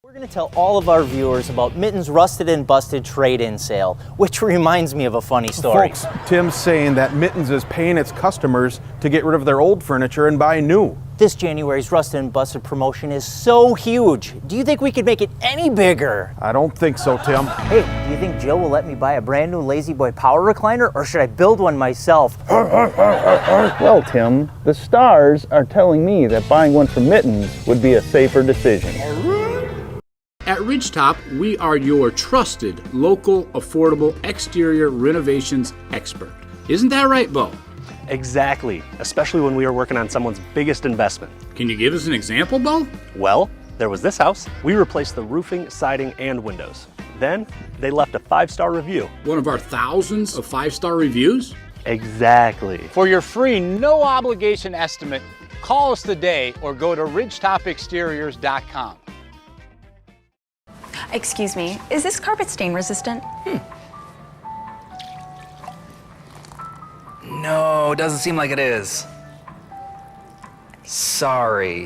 We're going to tell all of our viewers about Mitten's Rusted and Busted trade-in sale, which reminds me of a funny story.
Folks, Tim's saying that Mitten's is paying its customers to get rid of their old furniture and buy new.
This January's Rusted and Busted promotion is so huge. Do you think we could make it any bigger?
I don't think so, Tim.
Hey, do you think Jill will let me buy a brand new Lazy Boy power recliner, or should I build one myself?
Well, Tim, the stars are telling me that buying one from Mittens would be a safer decision.
At Ridgetop, we are your trusted, local, affordable exterior renovations expert. Isn't that right, Bo?
Exactly, especially when we are working on someone's biggest investment.
Can you give us an example, Bo?
Well, there was this house. We replaced the roofing, siding, and windows. Then, they left a 5-star review.
One of our thousands of 5-star reviews?
Exactly.
For your free, no-obligation estimate, call us today or go to ridgetopexteriors.com.
Excuse me, is this carpet stain resistant?
No, doesn't seem like it is. Sorry.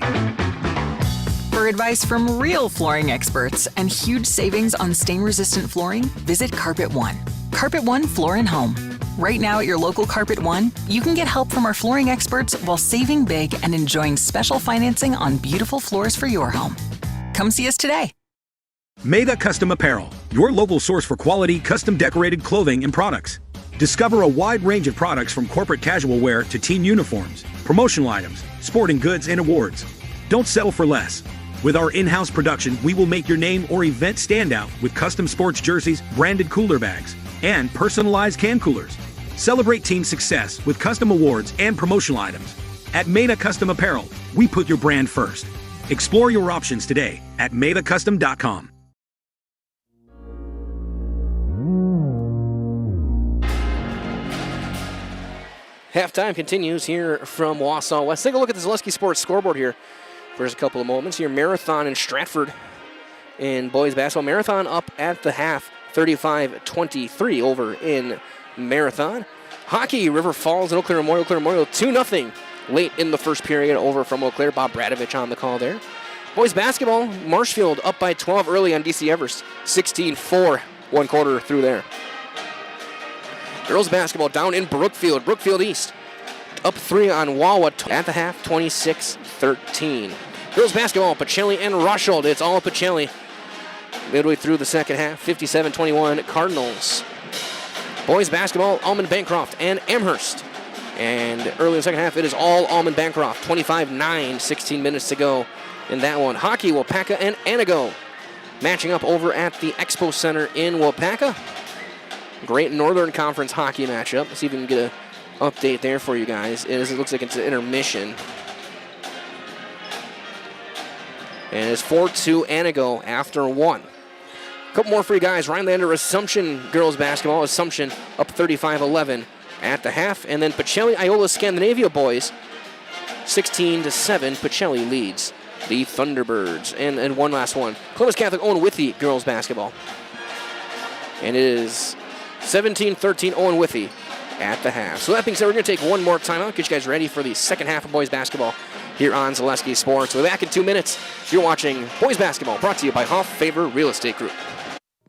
For advice from real flooring experts and huge savings on stain-resistant flooring, visit Carpet One. Carpet One Floor and Home. Right now at your local Carpet One, you can get help from our flooring experts while saving big and enjoying special financing on beautiful floors for your home. Come see us today.
Maida Custom Apparel, your local source for quality, custom decorated clothing and products. Discover a wide range of products from corporate casual wear to team uniforms, promotional items, sporting goods, and awards. Don't settle for less. With our in-house production, we will make your name or event stand out with custom sports jerseys, branded cooler bags, and personalized can coolers. Celebrate team success with custom awards and promotional items. At Maida Custom Apparel, we put your brand first. Explore your options today at maidacustom.com.
Halftime continues here from Wausau West. Take a look at the Zaleski Sports scoreboard here for just a couple of moments. Here, Marathon and Stratford in boys basketball. Marathon up at the half, 35-23 over in Marathon. Hockey, River Falls and Eau Claire Memorial. 2-0 late in the first period over from Eau Claire. Bob Bradovich on the call there. Boys basketball, Marshfield up by 12 early on DC Everest. 16-4, 1 quarter through there. Girls basketball down in Brookfield East. Up 3 on Wawa at the half, 26-13. Girls basketball, Pacelli and Rushold. It's all Pacelli. Midway through the second half, 57-21 Cardinals. Boys basketball, Almond Bancroft and Amherst. And early in the second half, it is all Almond Bancroft. 25-9, 16 minutes to go in that one. Hockey, Wapaka and Anago matching up over at the Expo Center in Wapaka. Great Northern Conference hockey matchup. Let's see if we can get an update there for you guys. It looks like it's an intermission. And it's 4-2 Anago after 1. A couple more for you guys. Rhinelander Assumption girls basketball. Assumption up 35-11 at the half. And then Pacelli Iola Scandinavia boys 16-7. Pacelli leads the Thunderbirds. And one last one. Columbus Catholic Owen Withee girls basketball. And it is 17-13 Owen Withee at the half. So that being said, we're going to take one more timeout. Get you guys ready for the second half of boys basketball here on Zaleski Sports. We'll be back in 2 minutes. You're watching boys basketball, brought to you by Hoff Favor Real Estate Group.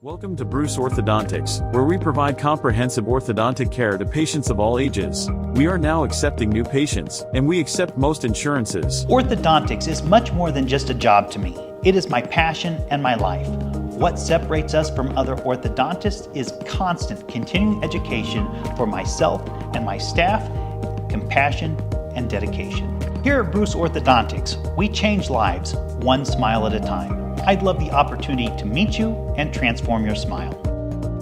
Welcome to Bruce Orthodontics, where we provide comprehensive orthodontic care to patients of all ages. We are now accepting new patients, and we accept most insurances.
Orthodontics is much more than just a job to me. It is my passion and my life. What separates us from other orthodontists is constant continuing education for myself and my staff, compassion, and dedication. Here at Bruce Orthodontics, we change lives one smile at a time. I'd love the opportunity to meet you and transform your smile.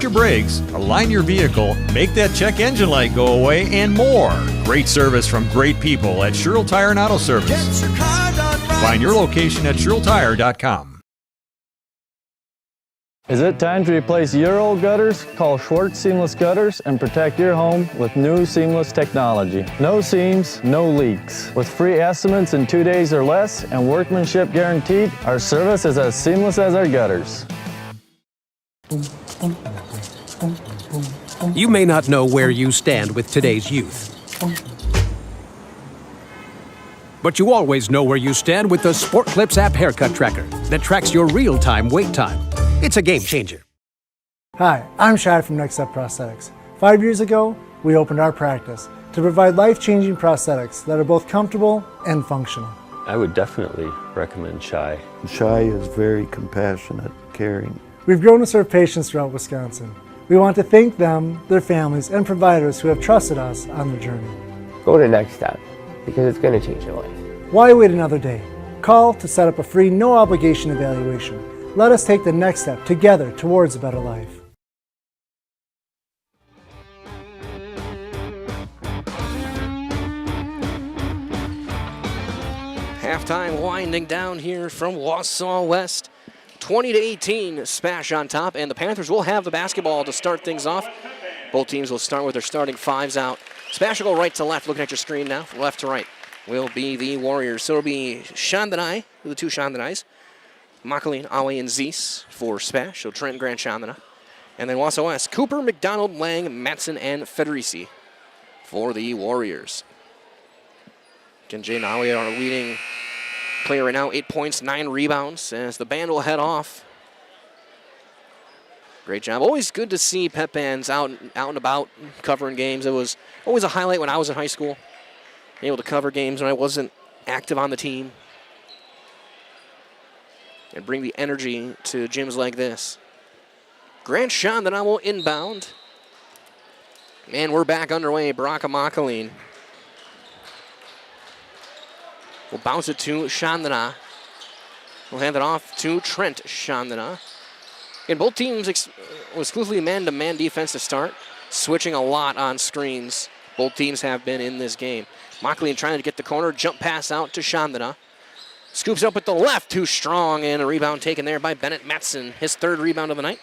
Your brakes, align your vehicle, make that check engine light go away, and more. Great service from great people at Sherrill Tire and Auto Service. Find your location at SherrillTire.com.
Is it time to replace your old gutters? Call Schwartz Seamless Gutters and protect your home with new seamless technology. No seams, no leaks. With free estimates in 2 days or less and workmanship guaranteed, our service is as seamless as our gutters.
You may not know where you stand with today's youth, but you always know where you stand with the Sport Clips app haircut tracker that tracks your real-time wait time. It's a game changer.
Hi, I'm Shad from Next Step Prosthetics. 5 years ago, we opened our practice to provide life-changing prosthetics that are both comfortable and functional.
I would definitely recommend Shai.
Shai is very compassionate, caring.
We've grown to serve patients throughout Wisconsin. We want to thank them, their families, and providers who have trusted us on their journey.
Go to Next Step, because it's going to change your life.
Why wait another day? Call to set up a free, no-obligation evaluation. Let us take the next step together towards a better life.
Halftime winding down here from Wausau West. 20-18, SPASH on top, and the Panthers will have the basketball to start things off. Both teams will start with their starting fives out. SPASH will go right to left, looking at your screen now, from left to right will be the Warriors. So it'll be Chandonai, the two Chandonais. Makalin, Awe, and Zeese for SPASH, so Trent, Grant, Chandana. And then Wausau West, Cooper, McDonald, Lang, Matson, and Federici for the Warriors. Again, Jaden Awe, our leading player right now, 8 points, 9 rebounds, as the band will head off. Great job. Always good to see pep bands out and about covering games. It was always a highlight when I was in high school, able to cover games when I wasn't active on the team and bring the energy to gyms like this. Grant Sean, then I will inbound. And we're back underway. Baraka Makaline will bounce it to Chandana. We'll hand it off to Trent Chandana. And both teams exclusively man-to-man defense to start, switching a lot on screens. Both teams have been in this game. Makaline trying to get the corner, jump pass out to Chandana. Scoops up with the left, too strong, and a rebound taken there by Bennett Matson, his third rebound of the night.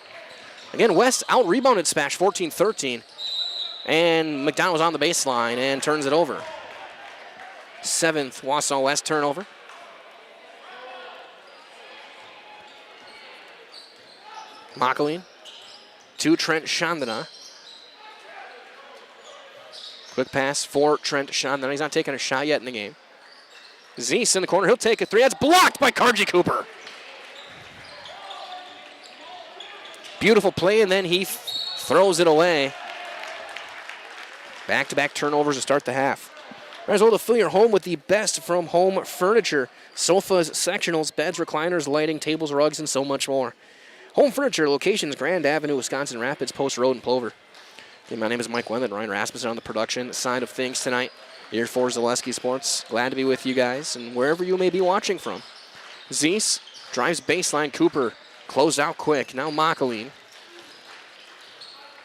Again, West out-rebounded SPASH 14-13. And McDonald was on the baseline and turns it over. 7th Wausau West turnover. Makaline to Trent Chandana. Quick pass for Trent Chandana. He's not taking a shot yet in the game. Zeese in the corner. He'll take a three. That's blocked by Karji Cooper. Beautiful play, and then he throws it away. Back-to-back turnovers to start the half. Might as well to fill your home with the best from home furniture. Sofas, sectionals, beds, recliners, lighting, tables, rugs, and so much more. Home Furniture, locations Grand Avenue, Wisconsin Rapids, Post Road, and Plover. Okay, my name is Mike Wendland. Ryan Rasmussen on the production side of things tonight. Here for Zaleski Sports. Glad to be with you guys and wherever you may be watching from. Zeese drives baseline. Cooper closed out quick. Now Makaline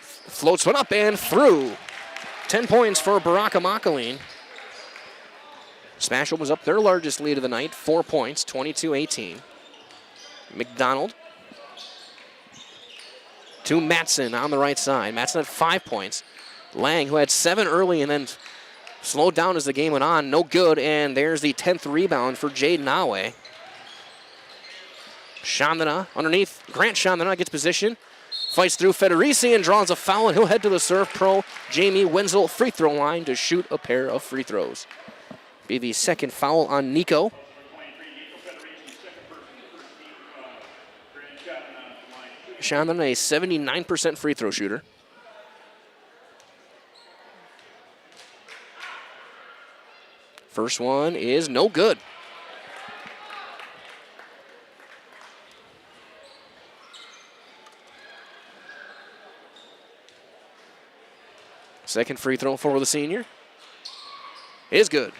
floats one up and through. 10 points for Baraka Makaline. SPASH opens up their largest lead of the night. 4 points, 22-18. McDonald to Matson on the right side. Matson had 5 points. Lang, who had 7 early and then slowed down as the game went on, no good, and there's the 10th rebound for Jaden Awe. Chandana underneath. Grant Chandana gets position, fights through Federici and draws a foul, and he'll head to the serve pro Jamie Wenzel free throw line to shoot a pair of free throws. Be the second foul on Nico. Chandana, a 79% free throw shooter. First one is no good. Second free throw for the senior is good.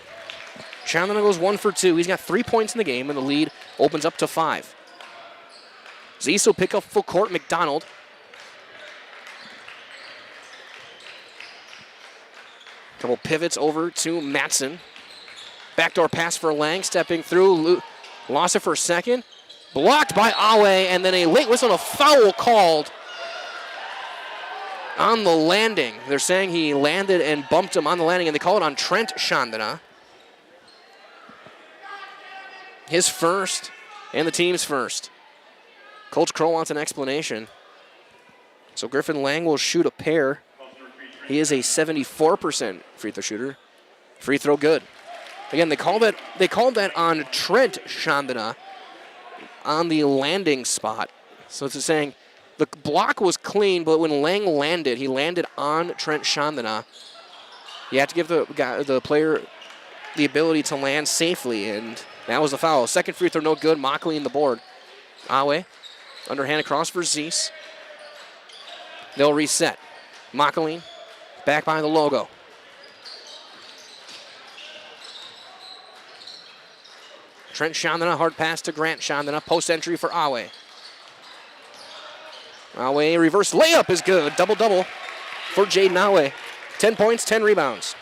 Chandler goes 1 for 2. He's got 3 points in the game, and the lead opens up to 5. Zeese will pick up full court. McDonald. Couple pivots over to Matson. Backdoor pass for Lang, stepping through. Lost it for a second. Blocked by Awe, and then a late whistle, a foul called on the landing. They're saying he landed and bumped him on the landing, and they call it on Trent Chandana. His first and the team's first. Coach Kroll wants an explanation. So Griffin Lang will shoot a pair. He is a 74% free throw shooter. Free throw good. Again, they called that on Trent Chandana on the landing spot. So it's saying the block was clean, but when Lang landed, he landed on Trent Chandana. You have to give the player the ability to land safely, and that was the foul. Second free throw, no good. Mockley in the board. Awe, underhand across for Zeese. They'll reset. Mockley back by the logo. Trent Chandana, hard pass to Grant Chandana. Post entry for Awe. Awe, reverse layup is good. Double-double for Jaden Awe. 10 points, 10 rebounds.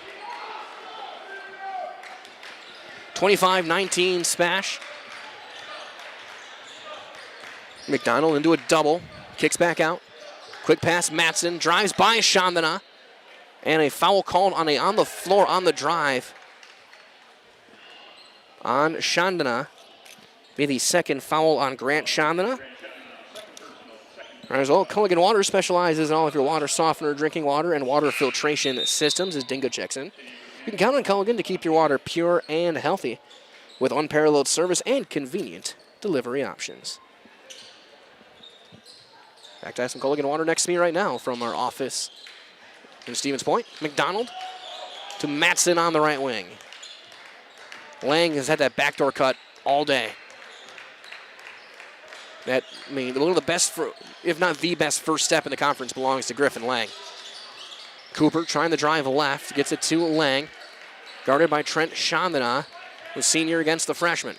25-19 SPASH. McDonald into a double. Kicks back out. Quick pass, Matson. Drives by Chandana. And a foul called on the floor on the drive on Chandana. Be the second foul on Grant Chandana. As well, Culligan Water specializes in all of your water softener, drinking water, and water filtration systems, as Dingo checks in. You can count on Culligan to keep your water pure and healthy with unparalleled service and convenient delivery options. Back to have some Culligan Water next to me right now from our office in Stevens Point. McDonald to Matson on the right wing. Lang has had that backdoor cut all day. One of the best, if not the best first step in the conference belongs to Griffin Lang. Cooper trying to drive left, gets it to Lang. Guarded by Trent Chandana, the senior against the freshman.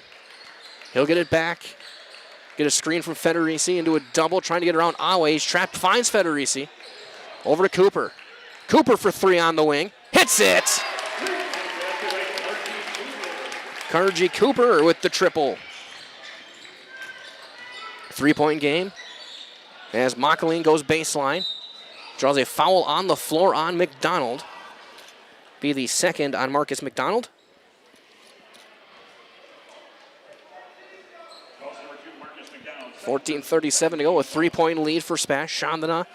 He'll get it back. Get a screen from Federici into a double, trying to get around Awe. He's trapped, finds Federici. Over to Cooper. Cooper for three on the wing. Hits it! Karji Cooper with the triple. 3-point game as Mockeline goes baseline. Draws a foul on the floor on McDonald. Be the second on Marcus McDonald. .14:37 to go, a 3-point lead for SPASH. Chandana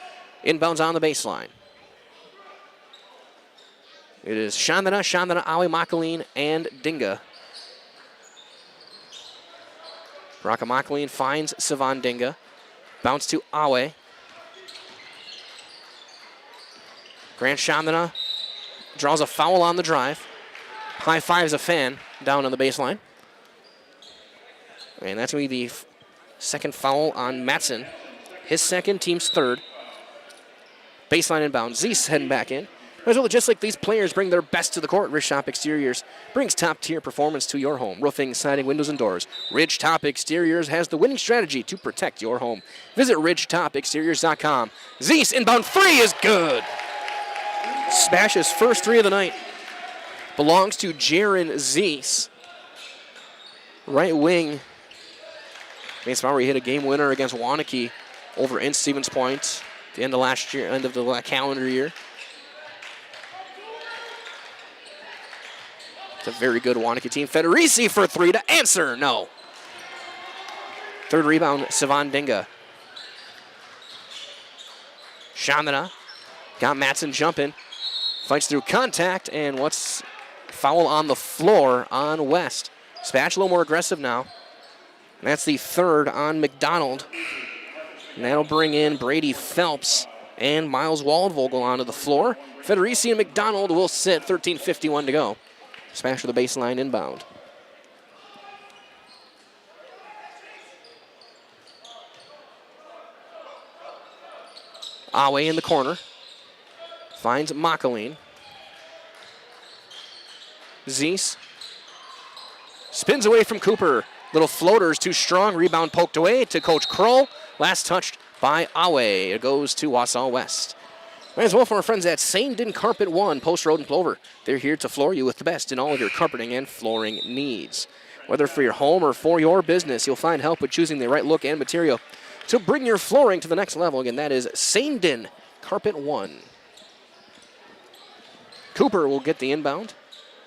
inbounds on the baseline. It is Chandana, Awe, Mockeline, and Dinga. Raka Mockeline finds Sivan Dinga. Bounce to Awe. Grant Chandana draws a foul on the drive. High fives a fan down on the baseline. And that's going to be the second foul on Matson. His second, team's third. Baseline inbound. Zeese heading back in. As well, just like these players bring their best to the court, Ridgetop Exteriors brings top-tier performance to your home. Roofing, siding, windows, and doors. Ridgetop Exteriors has the winning strategy to protect your home. Visit ridgetopexteriors.com. Zeese inbound three is good. SPASH's first three of the night belongs to Jaron Zeese. Right wing. Mason Bowery hit a game winner against Waunakee over in Stevens Point at the end of last year, end of the calendar year. It's a very good Waunakee team. Federici for three to answer. No. Third rebound, Sivan Dinga. Chandana got Matson jumping. Fights through contact, and what's foul on the floor on West. SPASH a little more aggressive now. And that's the third on McDonald. And that'll bring in Brady Phelps and Miles Waldvogel onto the floor. Federici and McDonald will sit. 13:51 to go. SPASH with the baseline inbound. Awe in the corner. Finds Mockeline. Zeese. Spins away from Cooper. Little floaters too strong. Rebound poked away to Coach Kroll. Last touched by Awe. It goes to Wausau West. As well from our friends at Saindon Carpet One, Post Road and Plover. They're here to floor you with the best in all of your carpeting and flooring needs. Whether for your home or for your business, you'll find help with choosing the right look and material to bring your flooring to the next level. Again, that is Saindon Carpet One. Cooper will get the inbound.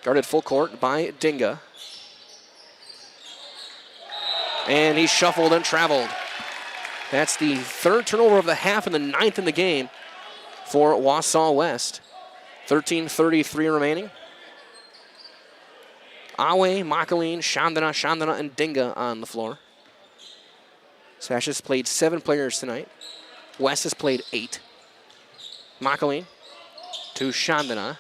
Guarded full court by Dinga. And he shuffled and traveled. That's the third turnover of the half and the ninth in the game for Wausau West. 13:33 remaining. Awe, Makaline, Chandana, and Dinga on the floor. Spash has played 7 players tonight. West has played 8. Makaline to Chandana.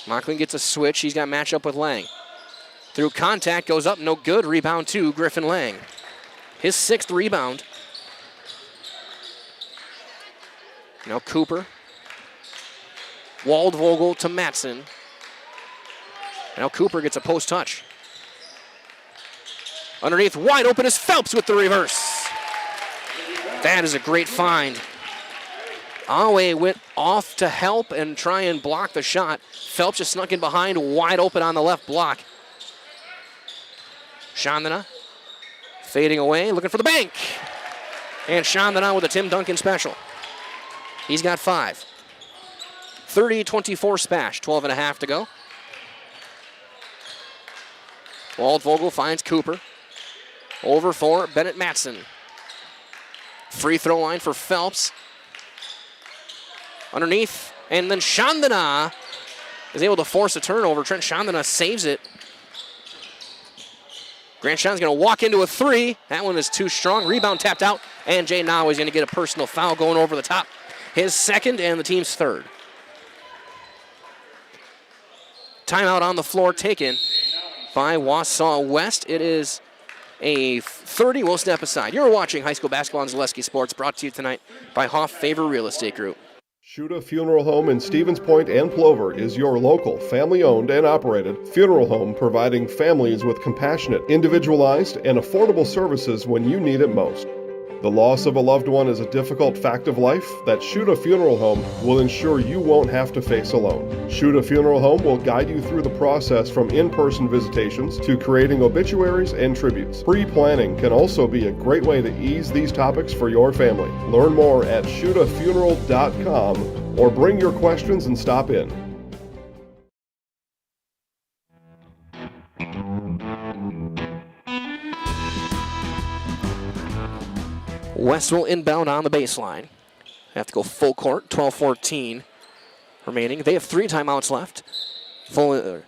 Makaline gets a switch. He's got matchup with Lang. Through contact, goes up, no good. Rebound to Griffin Lang. His 6th rebound. Now Cooper. Waldvogel to Matson. Now Cooper gets a post touch. Underneath, wide open is Phelps with the reverse. That is a great find. Awe went off to help and try and block the shot. Phelps just snuck in behind, wide open on the left block. Chandana fading away, looking for the bank. And Chandana with a Tim Duncan special. He's got 5. 30-24 Spash, 12.5 to go. Waldvogel finds Cooper. Over for Bennett Matson. Free throw line for Phelps. Underneath, and then Chandana is able to force a turnover. Trent Chandana saves it. Grant Chandana's going to walk into a 3. That one is too strong. Rebound tapped out, and Jay Now is going to get a personal foul going over the top. His 2nd and the team's 3rd. Timeout on the floor taken by Wausau West. It is a 30. We'll step aside. You're watching high school basketball on Zaleski Sports, brought to you tonight by Hoff Favor Real Estate Group.
Shuda Funeral Home in Stevens Point and Plover is your local, family-owned and operated funeral home, providing families with compassionate, individualized, and affordable services when you need it most. The loss of a loved one is a difficult fact of life that Shuda Funeral Home will ensure you won't have to face alone. Shuda Funeral Home will guide you through the process from in-person visitations to creating obituaries and tributes. Pre-planning can also be a great way to ease these topics for your family. Learn more at shudafuneral.com or bring your questions and stop in.
West will inbound on the baseline. Have to go full court, 12-14 remaining. They have 3 timeouts left. 2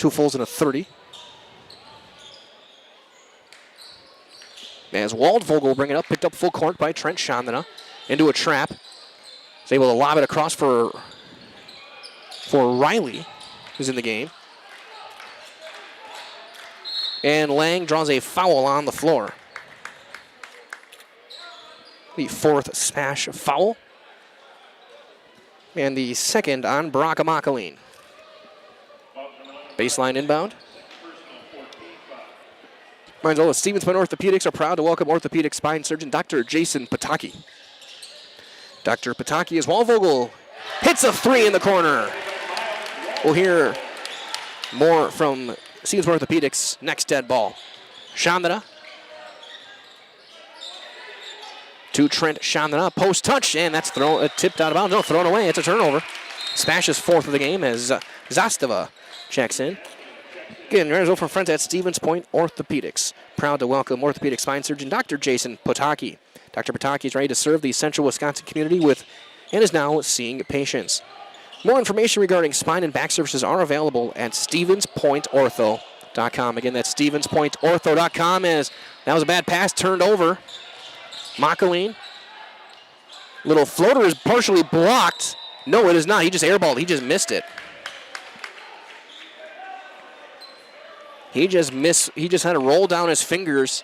fulls and a 30. As Waldvogel will bring it up, picked up full court by Trent Chandana into a trap. He's able to lob it across for Riley, who's in the game. And Lang draws a foul on the floor. The 4th Spash foul. And the 2nd on Brock Makaline. Baseline inbound. Reminds all of Stevens Point Orthopedics are proud to welcome orthopedic spine surgeon Dr. Jason Pataki. Dr. Pataki as Waldvogel hits a 3 in the corner. We'll hear more from Stevens Point Orthopedics next dead ball. Chandana to Trent Chandana, post touch, and that's tipped out of bounds. No, thrown away. It's a turnover. Spash's 4th of the game as Zastava checks in. Again, runners over front at Stevens Point Orthopedics. Proud to welcome orthopedic spine surgeon Dr. Jason Pataki. Dr. Pataki is ready to serve the central Wisconsin community and is now seeing patients. More information regarding spine and back services are available at StevensPointOrtho.com. Again, that's StevensPointOrtho.com. As that was a bad pass, turned over. Makaline. Little floater is partially blocked. No, it is not. He just airballed. He just missed it. He just had to roll down his fingers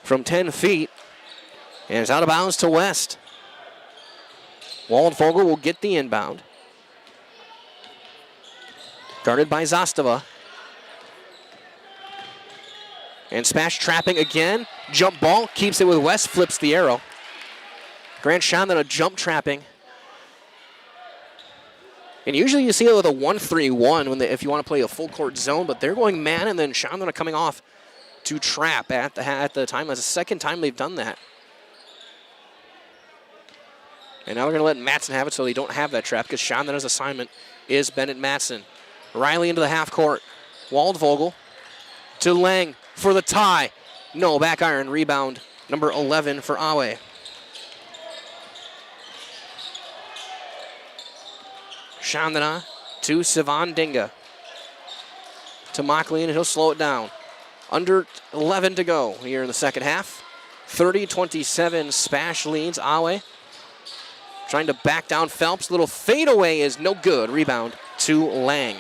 from 10 feet. And it's out of bounds to West. Waldvogel will get the inbound. Guarded by Zastava. And Spash trapping again. Jump ball, keeps it with West, flips the arrow. Grant Chandana jump trapping. And usually you see it with a 1-3-1 when if you want to play a full court zone, but they're going man, and then Chandana coming off to trap at the time. That's the second time they've done that. And now they're going to let Matson have it so they don't have that trap because Chandana's assignment is Bennett Matson. Riley into the half court. Waldvogel to Lang for the tie. No, back iron, rebound, number 11 for Awe. Chandana to Sivan Dinga. To Mockley, and he'll slow it down. Under 11 to go here in the second half. 30-27, Spash leads Awe. Trying to back down Phelps. Little fadeaway is no good. Rebound to Lang.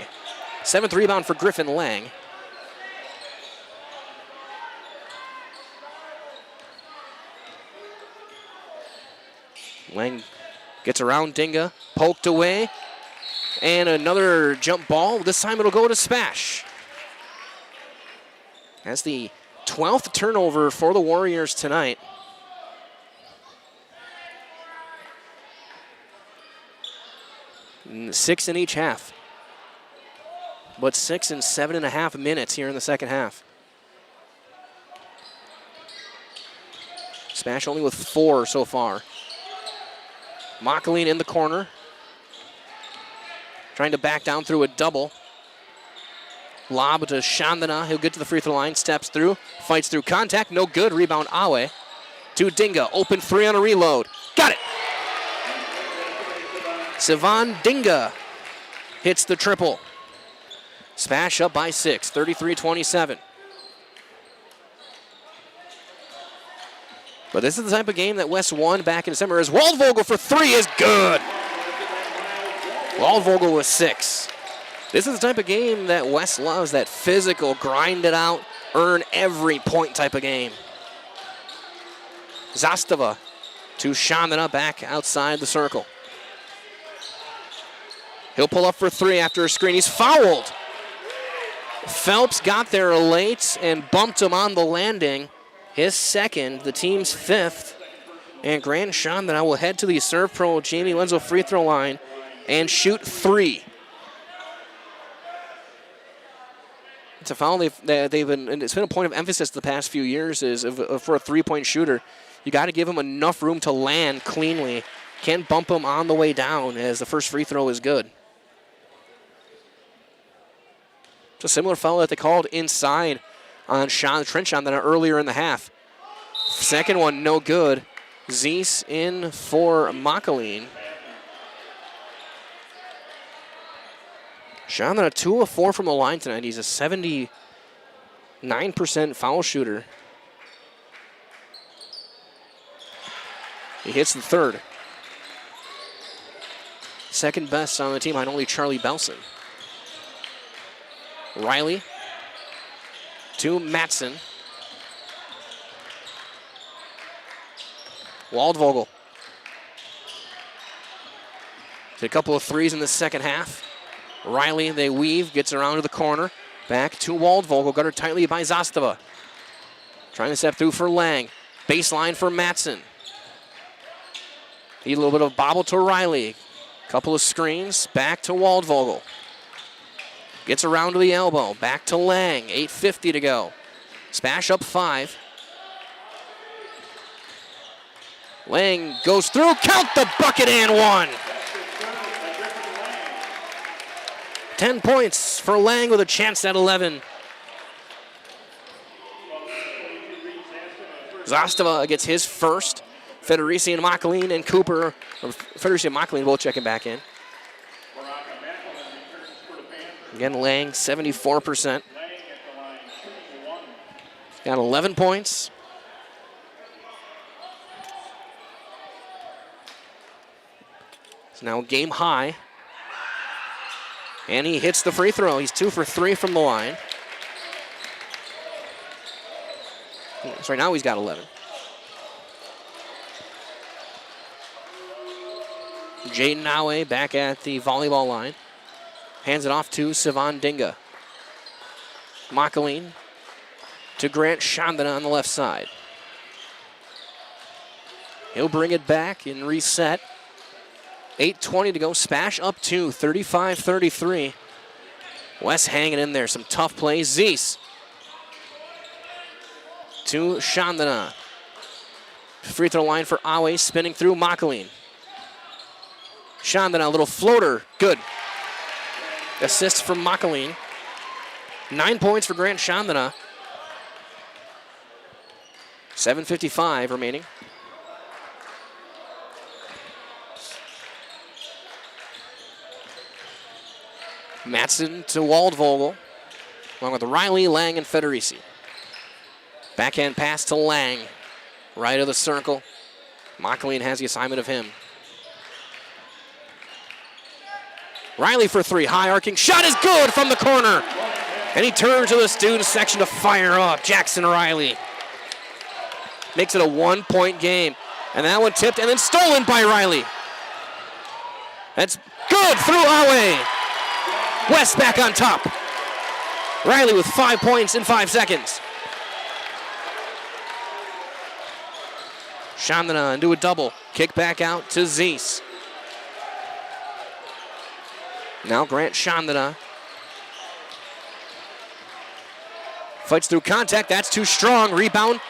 7th rebound for Griffin Lang. Lang gets around Dinga, poked away, and another jump ball. This time it'll go to Spash. That's the 12th turnover for the Warriors tonight. And 6 in each half. But 6 and 7.5 minutes here in the second half. Spash only with 4 so far. Mockley in the corner. Trying to back down through a double. Lob to Chandana. He'll get to the free throw line. Steps through. Fights through contact. No good. Rebound Awe. To Dinga. Open 3 on a reload. Got it. Sivan Dinga hits the triple. Spash up by 6. 33-27. But this is the type of game that West won back in December. As Waldvogel for 3 is good. Waldvogel with 6. This is the type of game that West loves, that physical, grind it out, earn every point type of game. Zastava to Chandana back outside the circle. He'll pull up for 3 after a screen. He's fouled. Phelps got there late and bumped him on the landing. His second, the team's 5th. And Grant Chandana will head to the Serve Pro Jamie Wenzel free throw line and shoot 3. It's a foul they've been, and it's been a point of emphasis the past few years is for a 3-point shooter, you got to give him enough room to land cleanly. Can't bump him on the way down as the first free throw is good. It's a similar foul that they called inside on Trent Chandana earlier in the half. Second one, no good. Zeese in for Mockley. Chandana 2 of 4 from the line tonight. He's a 79% foul shooter. He hits the third. Second best on the team behind only Charlie Belson. Riley to Matson. Waldvogel. Hit a couple of 3s in the second half. Riley, they weave, gets around to the corner. Back to Waldvogel, got her tightly by Zastava. Trying to step through for Lang. Baseline for Matson. Need a little bit of bobble to Riley. Couple of screens, back to Waldvogel. Gets around to the elbow, back to Lang, 8:50 to go. Spash up 5. Lang goes through, count the bucket and 1. 10 points for Lang with a chance at 11. Zastava gets his first. Federici and Mockley and Cooper, Federici and Mockley both checking back in. Again, Lang, 74%. Got 11 points. It's now game high. And he hits the free throw. He's 2 for 3 from the line. Sorry, now he's got 11. Jaden Awe back at the volleyball line. Hands it off to Sivan Dinga. Mockley to Grant Chandana on the left side. He'll bring it back and reset. 8:20 to go. SPASH up 2, 35-33. West hanging in there. Some tough plays. Zeese to Chandana. Free throw line for Awe. Spinning through Makaline. Chandana, a little floater. Good. Assist from Makaline. 9 points for Grant Chandana. 7:55 remaining. Matson to Waldvogel, along with Riley, Lang, and Federici. Backhand pass to Lang. Right of the circle. Makaline has the assignment of him. Riley for three. High arcing. Shot is good from the corner. And he turns to the student section to fire up. Jackson Riley. Makes it a 1-point game. And that one tipped and then stolen by Riley. That's good through Awe. West back on top. Riley with 5 points in 5 seconds. Chandana into a double. Kick back out to Zeese. Now Grant Chandana. Fights through contact. That's too strong. Rebound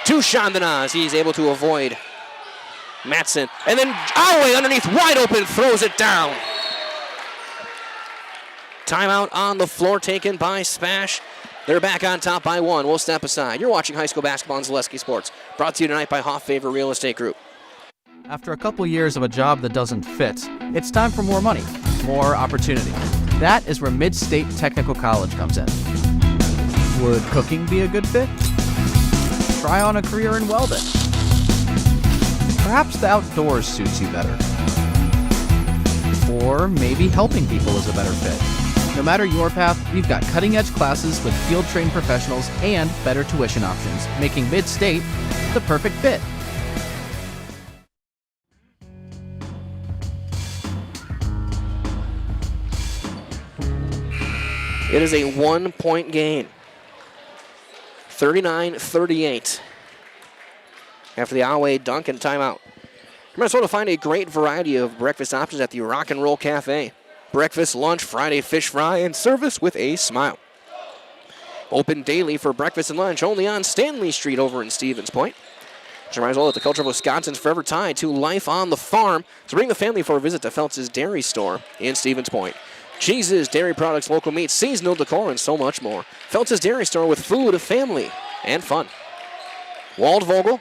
to Chandana as he's able to avoid Matson. And then Awe underneath, wide open, throws it down. Timeout on the floor taken by SPASH. They're back on top by 1. We'll step aside. You're watching high school basketball on Zaleski Sports. Brought to you tonight by Hoff Favor Real Estate Group.
After a couple years of a job that doesn't fit, it's time for more money, more opportunity. That is where Mid-State Technical College comes in. Would cooking be a good fit? Try on a career in welding. Perhaps the outdoors suits you better. Or maybe helping people is a better fit. No matter your path, we've got cutting-edge classes with field-trained professionals and better tuition options, making Mid-State the perfect fit.
It is a 1-point game. 39-38. After the Awe dunk and timeout. You might as well find a great variety of breakfast options at the Rock and Roll Cafe. Breakfast, lunch, Friday fish fry, and service with a smile. Open daily for breakfast and lunch only on Stanley Street over in Stevens Point. You might as well that the culture of Wisconsin's forever tied to life on the farm. So bring the family for a visit to Feltz's Dairy Store in Stevens Point. Cheeses, dairy products, local meats, seasonal decor, and so much more. Feltz's Dairy Store with food, family, and fun. Waldvogel.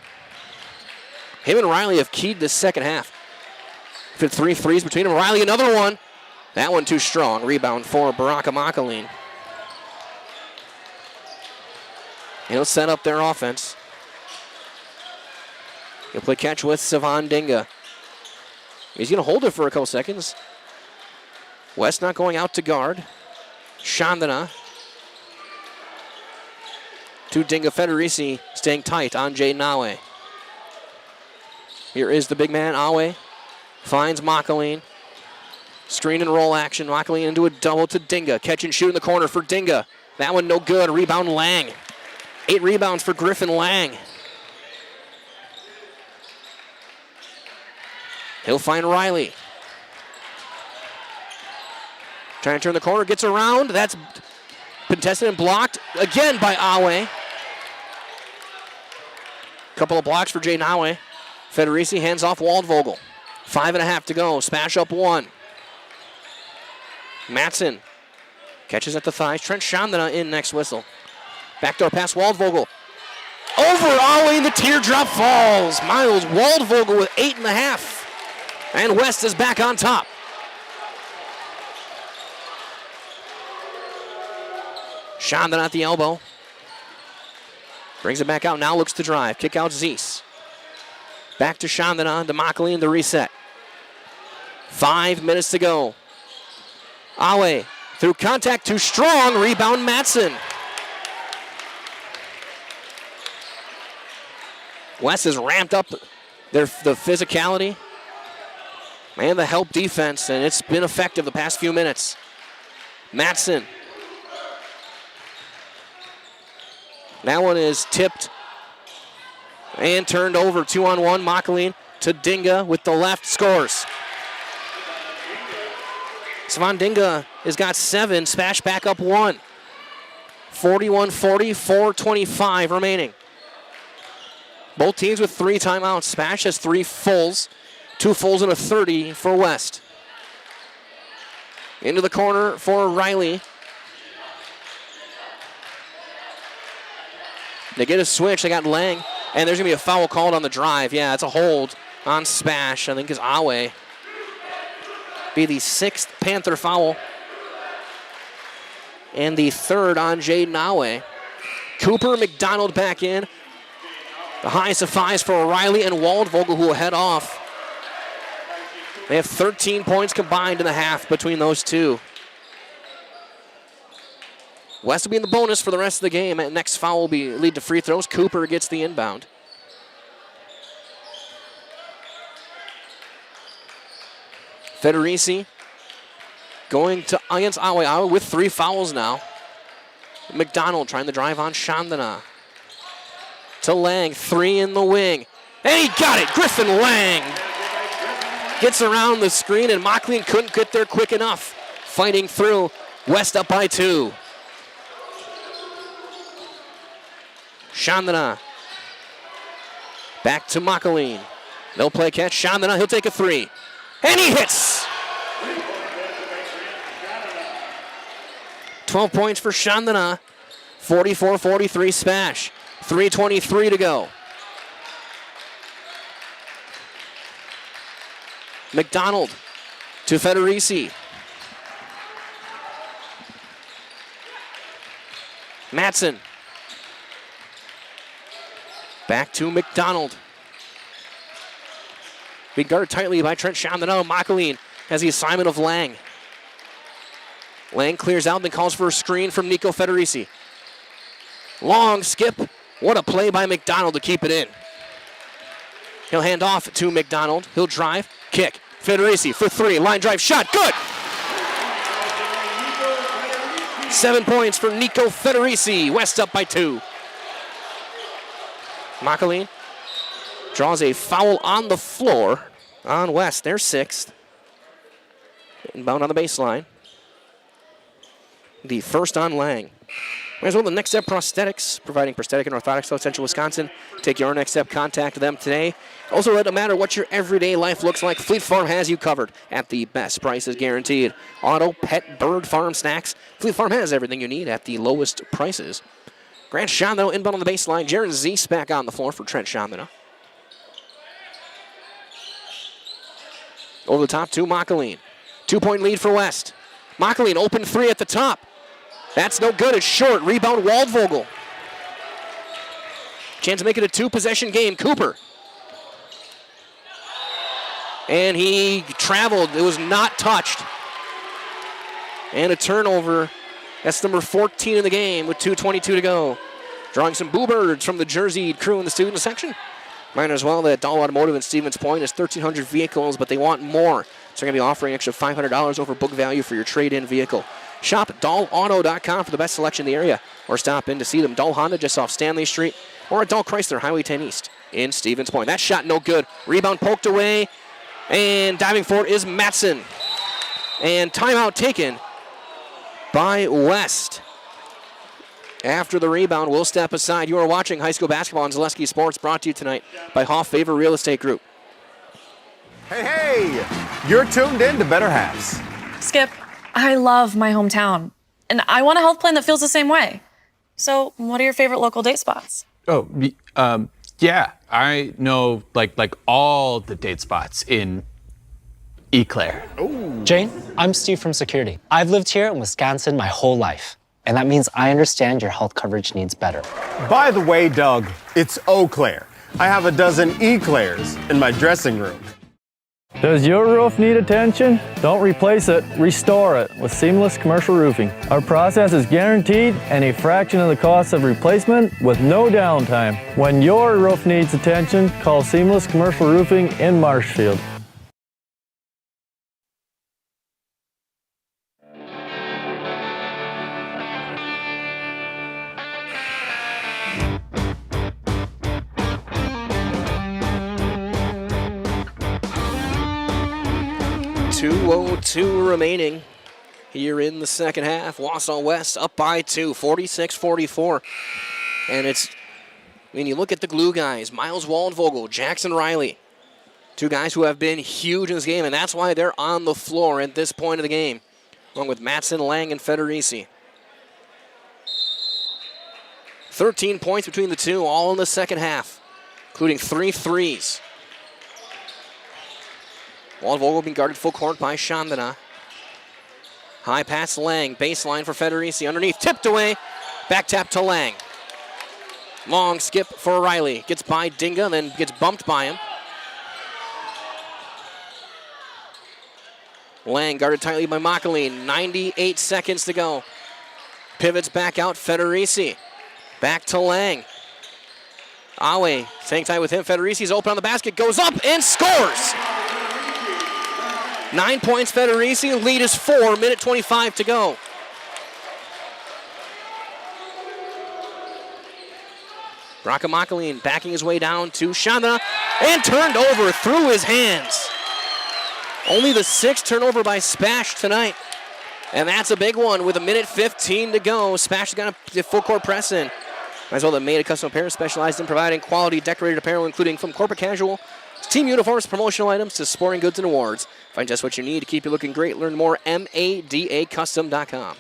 Him and Riley have keyed this second half. Fit 3 threes between them. Riley, another one. That one too strong. Rebound for Baraka Makaline. He'll set up their offense. He'll play catch with Savan Dinga. He's going to hold it for a couple seconds. West not going out to guard. Chandana. To Dinga. Federici staying tight on Jaden Awe. Here is the big man, Awe. Finds Makaline. Screen and roll action. Makaline into a double to Dinga. Catch and shoot in the corner for Dinga. That one no good. Rebound Lang. 8 rebounds for Griffin Lang. He'll find Riley. Trying to turn the corner. Gets around. That's contested and blocked again by Awe. Couple of blocks for Jaden Awe. Federici hands off Waldvogel. 5.5 to go. SPASH up 1. Matson catches at the thighs. Trent Chandana in next whistle. Backdoor pass Waldvogel. Over Awe and the teardrop falls. Miles Waldvogel with 8.5. And West is back on top. Chandana at the elbow. Brings it back out. Now looks to drive. Kick out Zeese. Back to Chandana, to Makaline, the reset. 5 minutes to go. Awe through contact, too strong. Rebound Matson. West has ramped up the physicality and the help defense, and it's been effective the past few minutes. Matson. That one is tipped and turned over. 2-on-1. Makaline to Dinga with the left, scores. Svandinga has got 7. SPASH back up 1. 41-40, 4:25 remaining. Both teams with 3 timeouts. SPASH has 3 fulls. 2 fulls and a 30 for West. Into the corner for Riley. They get a switch. They got Lang. And there's going to be a foul called on the drive. Yeah, it's a hold on SPASH. I think it's Awe. Be the 6th Panther foul. And the 3rd on Jaden Awe. Cooper, McDonald back in. The highest of 5s for Riley and Waldvogel, who will head off. They have 13 points combined in the half between those two. West will be in the bonus for the rest of the game. Next foul will lead to free throws. Cooper gets the inbound. Federici going to against Awe with 3 fouls now. McDonald trying to drive on Chandana. To Lang, 3 in the wing. And he got it! Griffin Lang gets around the screen, and Mocklean couldn't get there quick enough. Fighting through. West up by 2. Chandana. Back to Mocklean. They'll play catch. Chandana, he'll take a 3. And he hits! 12 points for Chandana. 44-43 SPASH. 3:23 to go. McDonald to Federici. Matson. Back to McDonald. Being guarded tightly by Trent Chandana. Mocklean has the assignment of Lang. Lang clears out and then calls for a screen from Nico Federici. Long skip. What a play by McDonald to keep it in. He'll hand off to McDonald. He'll drive. Kick. Federici for 3. Line drive. Shot. Good! 7 points for Nico Federici. West up by 2. Mocklean draws a foul on the floor on West. They're 6th. Inbound on the baseline. The first on Lang. As well, the Next Step Prosthetics, providing prosthetic and orthotics to Central Wisconsin. Take your next step, contact them today. Also, let it matter what your everyday life looks like. Fleet Farm has you covered at the best prices guaranteed. Auto, pet, bird, farm, snacks. Fleet Farm has everything you need at the lowest prices. Grant Chandana inbound on the baseline. Jaron Zeese back on the floor for Trent Chandana. Over the top to Mocklean. 2-point lead for West. Mocklean open 3 at the top. That's no good. It's short. Rebound Waldvogel. Chance to make it a 2-possession game. Cooper. And he traveled. It was not touched. And a turnover. That's number 14 in the game with 2:22 to go. Drawing some boo birds from the Jersey crew in the student section. Reminder as well that Dahl Automotive in Stevens Point is 1,300 vehicles, but they want more. So they're going to be offering an extra $500 over book value for your trade-in vehicle. Shop at DahlAuto.com for the best selection in the area, or stop in to see them. Dahl Honda just off Stanley Street, or at Dahl Chrysler, Highway 10 East in Stevens Point. That shot no good. Rebound poked away, and diving for it is Matson. And timeout taken by West. After the rebound, we'll step aside. You are watching high school basketball on Zaleski Sports, brought to you tonight by Hoff Favor Real Estate Group.
Hey, you're tuned in to Better Halves.
Skip, I love my hometown, and I want a health plan that feels the same way. So, what are your favorite local date spots?
Oh, yeah, I know like all the date spots in Eau Claire.
Jane, I'm Steve from Security. I've lived here in Wisconsin my whole life, and that means I understand your health coverage needs better.
By the way, Doug, it's Eau Claire. I have a dozen Eclairs in my dressing room.
Does your roof need attention? Don't replace it, restore it with Seamless Commercial Roofing. Our process is guaranteed and a fraction of the cost of replacement with no downtime. When your roof needs attention, call Seamless Commercial Roofing in Marshfield.
.202 remaining here in the second half. Wausau West up by 2, 46-44. And you look at the glue guys, Miles Waldvogel, Jackson Riley, two guys who have been huge in this game, and that's why they're on the floor at this point of the game, along with Matson, Lang, and Federici. 13 points between the two, all in the second half, including 3 threes. Waldvogel being guarded full court by Chandana. High pass Lang, baseline for Federici, underneath, tipped away, back tap to Lang. Long skip for Riley, gets by Dinga, then gets bumped by him. Lang guarded tightly by Makaline, 98 seconds to go. Pivots back out, Federici. Back to Lang. Awe staying tight with him. Federici's open on the basket, goes up and scores. 9 points, Federici. Lead is 4, minute 25 to go. Raka Makaline backing his way down to Chandana and turned over through his hands. Only the 6th turnover by SPASH tonight. And that's a big one with a minute 15 to go. SPASH has got a full court press in. Might as well have made a custom apparel specialized in providing quality decorated apparel, including from corporate casual, team uniforms, promotional items, to sporting goods and awards. Find just what you need to keep you looking great. Learn more, madacustom.com.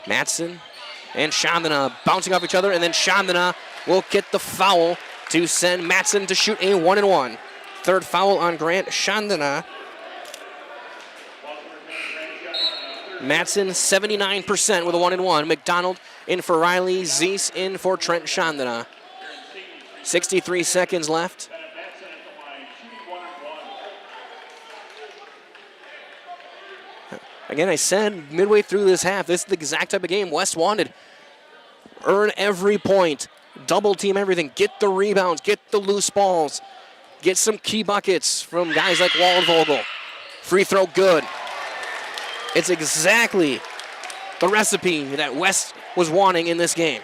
Matson and Chandana bouncing off each other, and then Chandana will get the foul to send Matson to shoot a 1-and-1. Third foul on Grant Chandana. Matson 79% with a 1-and-1. McDonald in for Riley. Zeese in for Trent Chandana. 63 seconds left. Again, I said midway through this half, this is the exact type of game West wanted. Earn every point. Double team everything. Get the rebounds. Get the loose balls. Get some key buckets from guys like Waldvogel. Free throw good. It's exactly the recipe that West was wanting in this game.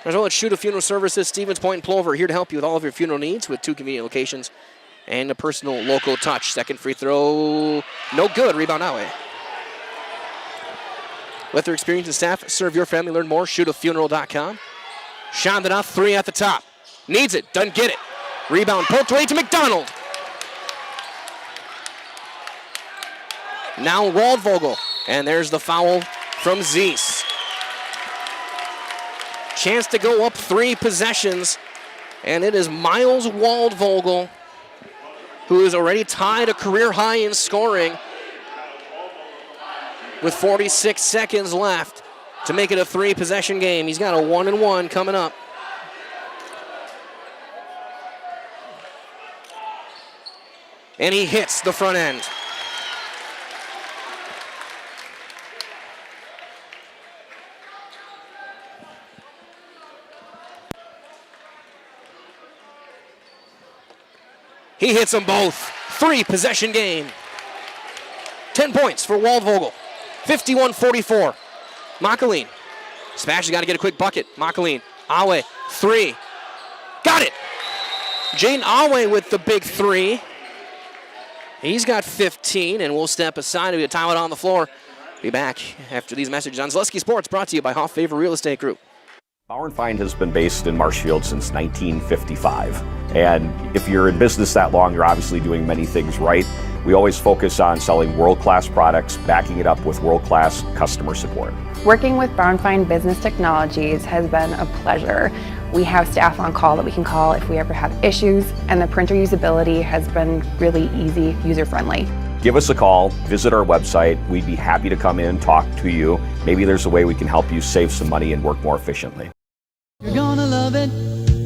As well as Shoot a Funeral Services, Stevens Point and Plover, here to help you with all of your funeral needs with 2 convenient locations and a personal local touch. Second free throw, no good. Rebound that way. Let their experienced staff serve your family. Learn more, shootafuneral.com. Chandana, 3 at the top. Needs it, doesn't get it. Rebound poked away to McDonald. Now Waldvogel, and there's the foul from Zeese. Chance to go up 3 possessions, and it is Miles Waldvogel, who is already tied a career high in scoring with 46 seconds left to make it a 3-possession game. He's got a 1-and-1 coming up. And he hits the front end. He hits them both. 3-possession game. 10 points for Waldvogel. 51-44. Makaline. SPASH has got to get a quick bucket. Makaline. Awe. 3. Got it. Jaden Awe with the big 3. He's got 15, and we'll step aside to be a timeout on the floor. Be back after these messages on Zaleski Sports, brought to you by Hoff Favor Real Estate Group.
Bauer & Feind has been based in Marshfield since 1955. And if you're in business that long, you're obviously doing many things right. We always focus on selling world-class products, backing it up with world-class customer support.
Working with Bauer & Feind Business Technologies has been a pleasure. We have staff on call that we can call if we ever have issues, and the printer usability has been really easy, user-friendly.
Give us a call, visit our website. We'd be happy to come in, talk to you. Maybe there's a way we can help you save some money and work more efficiently.
You're gonna love it.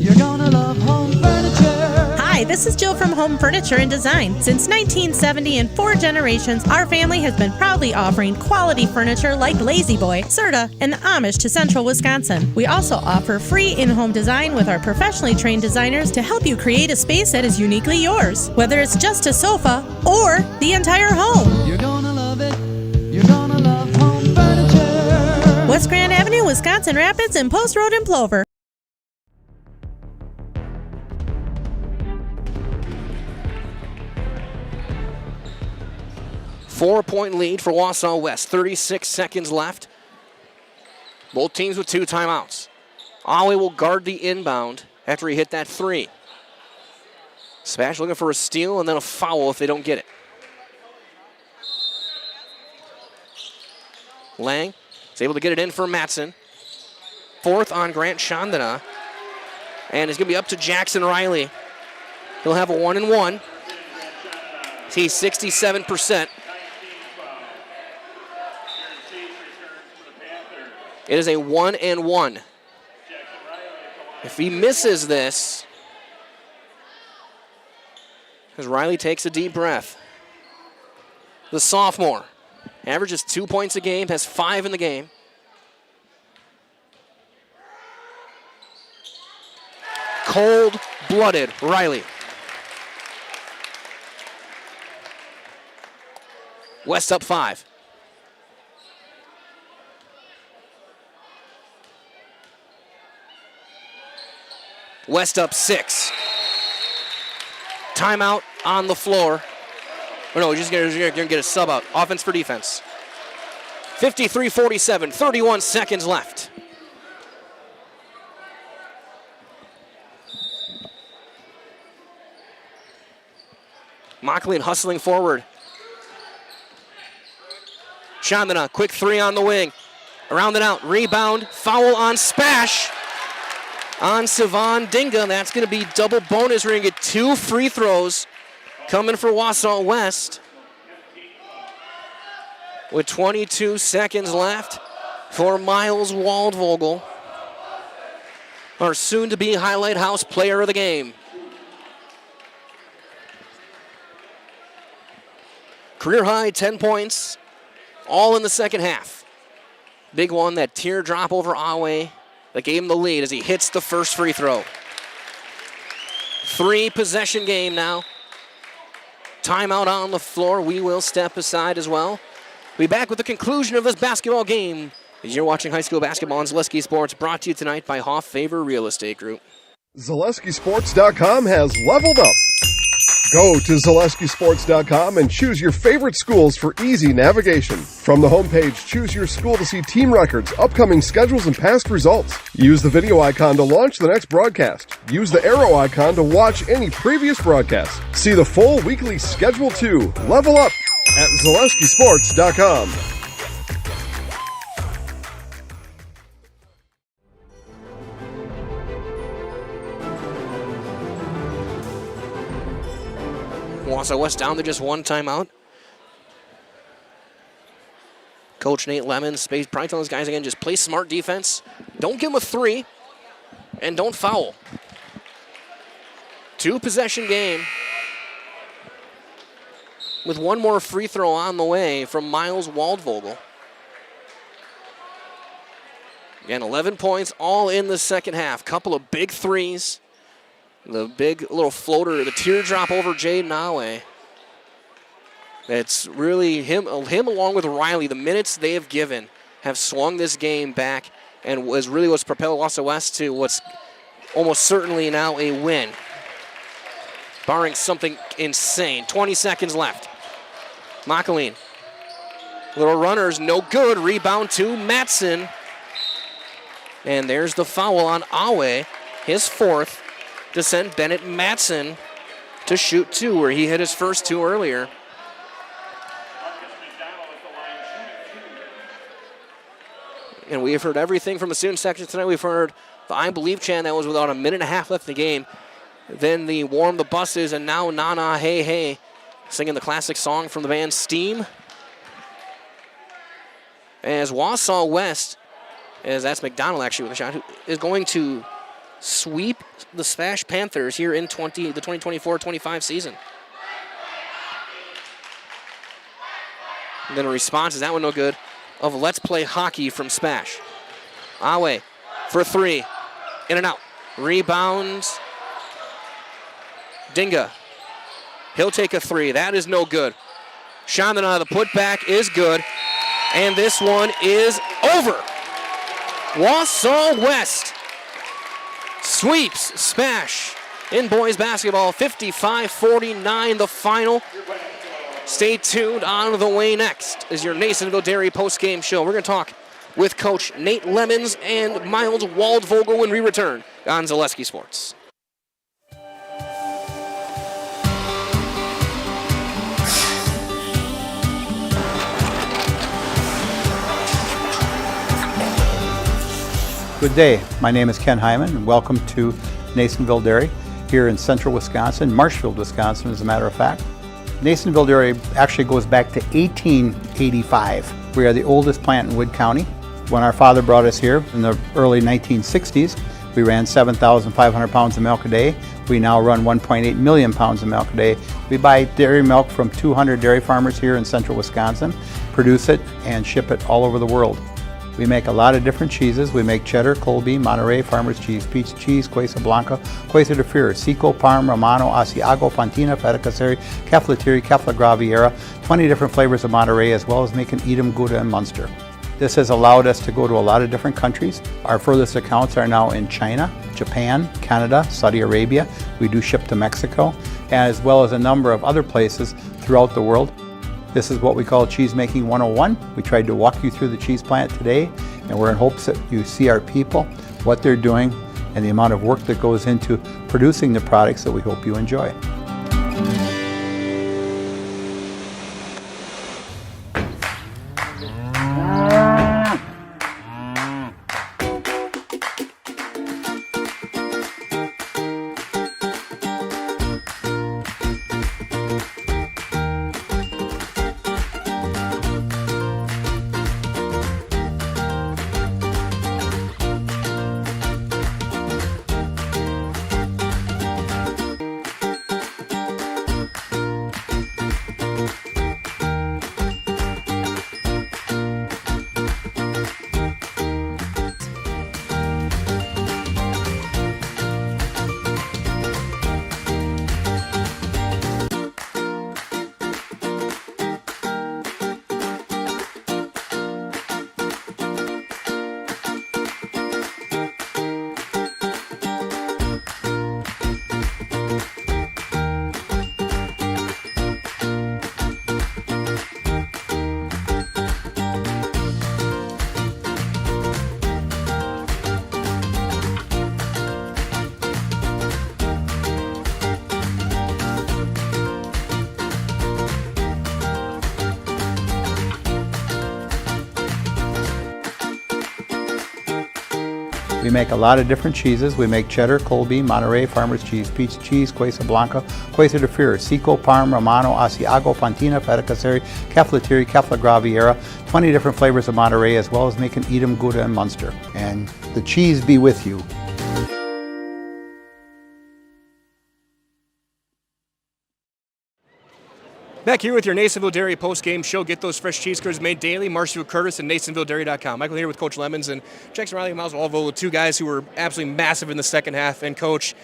You're gonna love home furniture.
Hi, this is Jill from Home Furniture and Design. Since 1970 and 4 generations, our family has been proudly offering quality furniture like Lazy Boy, Serta, and the Amish to Central Wisconsin. We also offer free in-home design with our professionally trained designers to help you create a space that is uniquely yours, whether it's just a sofa or the entire home.
You're gonna love it. You're gonna love home furniture.
West Grand Avenue, Wisconsin Rapids, and Post Road in Plover.
4-point lead for Wausau West. 36 seconds left. Both teams with 2 timeouts. Awe will guard the inbound after he hit that 3. Spash looking for a steal and then a foul if they don't get it. Lang is able to get it in for Matson. 4th on Grant Chandana. And it's going to be up to Jackson Riley. He'll have a 1-and-1. He's 67%. It is a 1-and-1. If he misses this, as Riley takes a deep breath, the sophomore averages 2 points a game, has 5 in the game. Cold-blooded Riley. West up 5. West up 6. Timeout on the floor. Oh no, you're going to get a sub out. Offense for defense. 53-47, 31 seconds left. Mocklin hustling forward. Chandana, quick 3 on the wing. Around and out, rebound, foul on Spash. On Sivan Dinga, that's going to be double bonus. We're going to get 2 free throws coming for Wausau West. With 22 seconds left for Miles Waldvogel, our soon-to-be Highlight House player of the game. Career high 10 points, all in the second half. Big one, that teardrop over Awe that gave him the lead as he hits the first free throw. 3-possession game now. Timeout on the floor. We will step aside as well. We'll be back with the conclusion of this basketball game as you're watching high school basketball on Zaleski Sports, brought to you tonight by Hoff Favor Real Estate Group.
ZaleskiSports.com has leveled up. Go to ZaleskiSports.com and choose your favorite schools for easy navigation. From the homepage, choose your school to see team records, upcoming schedules, and past results. Use the video icon to launch the next broadcast. Use the arrow icon to watch any previous broadcast. See the full weekly schedule too. Level up at ZaleskiSports.com.
Wausau West down to just 1 timeout. Coach Nate Lemon, probably telling those guys again, just play smart defense. Don't give them a 3, and don't foul. 2-possession game with 1 more free throw on the way from Miles Waldvogel. Again, 11 points, all in the second half. Couple of big threes. The big little floater, the teardrop over Jaden Awe. It's really him along with Riley. The minutes they have given have swung this game back and was really what's propelled Wausau West to what's almost certainly now a win, barring something insane. 20 seconds left. Mocklin. Little runners, no good. Rebound to Matson. And there's the foul on Awe, his 4th, to send Bennett Matson to shoot 2, where he hit his first 2 earlier. And we have heard everything from the student section tonight. We've heard the I Believe chant that was without a minute and a half left in the game. Then the Warm the Buses, and now Nana Hey Hey, singing the classic song from the band Steam. As Wausau West, as that's McDonald actually with a shot, who is going to sweep the SPASH Panthers here in the 2024-25 season. And then a response, is that one no good, of Let's Play Hockey from SPASH. Awe for 3, in and out. Rebounds. Dinga. He'll take a 3. That is no good. Chandana, the putback is good. And this one is over. Wausau West sweeps SPASH in boys basketball, 55-49 the final. Stay tuned. On the way next is your Nasonville Dairy post-game show. We're going to talk with Coach Nate Lemons and Miles Waldvogel when we return on Zaleski Sports.
Good day. My name is Ken Hyman, and welcome to Nasonville Dairy here in central Wisconsin, Marshfield, Wisconsin, as a matter of fact. Nasonville Dairy actually goes back to 1885. We are the oldest plant in Wood County. When our father brought us here in the early 1960s, we ran 7,500 pounds of milk a day. We now run 1.8 million pounds of milk a day. We buy dairy milk from 200 dairy farmers here in central Wisconsin, produce it, and ship it all over the world. We make a lot of different cheeses. We make cheddar, Colby, Monterey, Farmer's Cheese, Pizza Cheese, Quesa Blanca, Quesa de Freer, Seco, Parm, Romano, Asiago, Fontina, Feta Caseri, Caflatiri, Cafla Graviera, 20 different flavors of Monterey, as well as making Edam, Gouda, and Munster. This has allowed us to go to a lot of different countries. Our furthest accounts are now in China, Japan, Canada, Saudi Arabia. We do ship to Mexico, as well as a number of other places throughout the world. This is what we call Cheese Making 101. We tried to walk you through the cheese plant today, and we're in hopes that you see our people, what they're doing, and the amount of work that goes into producing the products that we hope you enjoy. We make a lot of different cheeses. We make cheddar, Colby, Monterey, Farmer's Cheese, Pizza Cheese, Quesa Blanca, Quesa de Freer, Seco, Parm, Romano, Asiago, Fontina, Feta Caseri, Caflatiri, Cafla Graviera, 20 different flavors of Monterey, as well as making Edam, Gouda, and Munster. And the cheese be with you.
Back here with your Nasonville Dairy post-game show. Get those fresh cheese curds made daily. Marshall Curtis and NasonvilleDairy.com. Michael here with Coach Lemons and Jackson Riley and Miles Waldvogel, two guys who were absolutely massive in the second half. And Coach,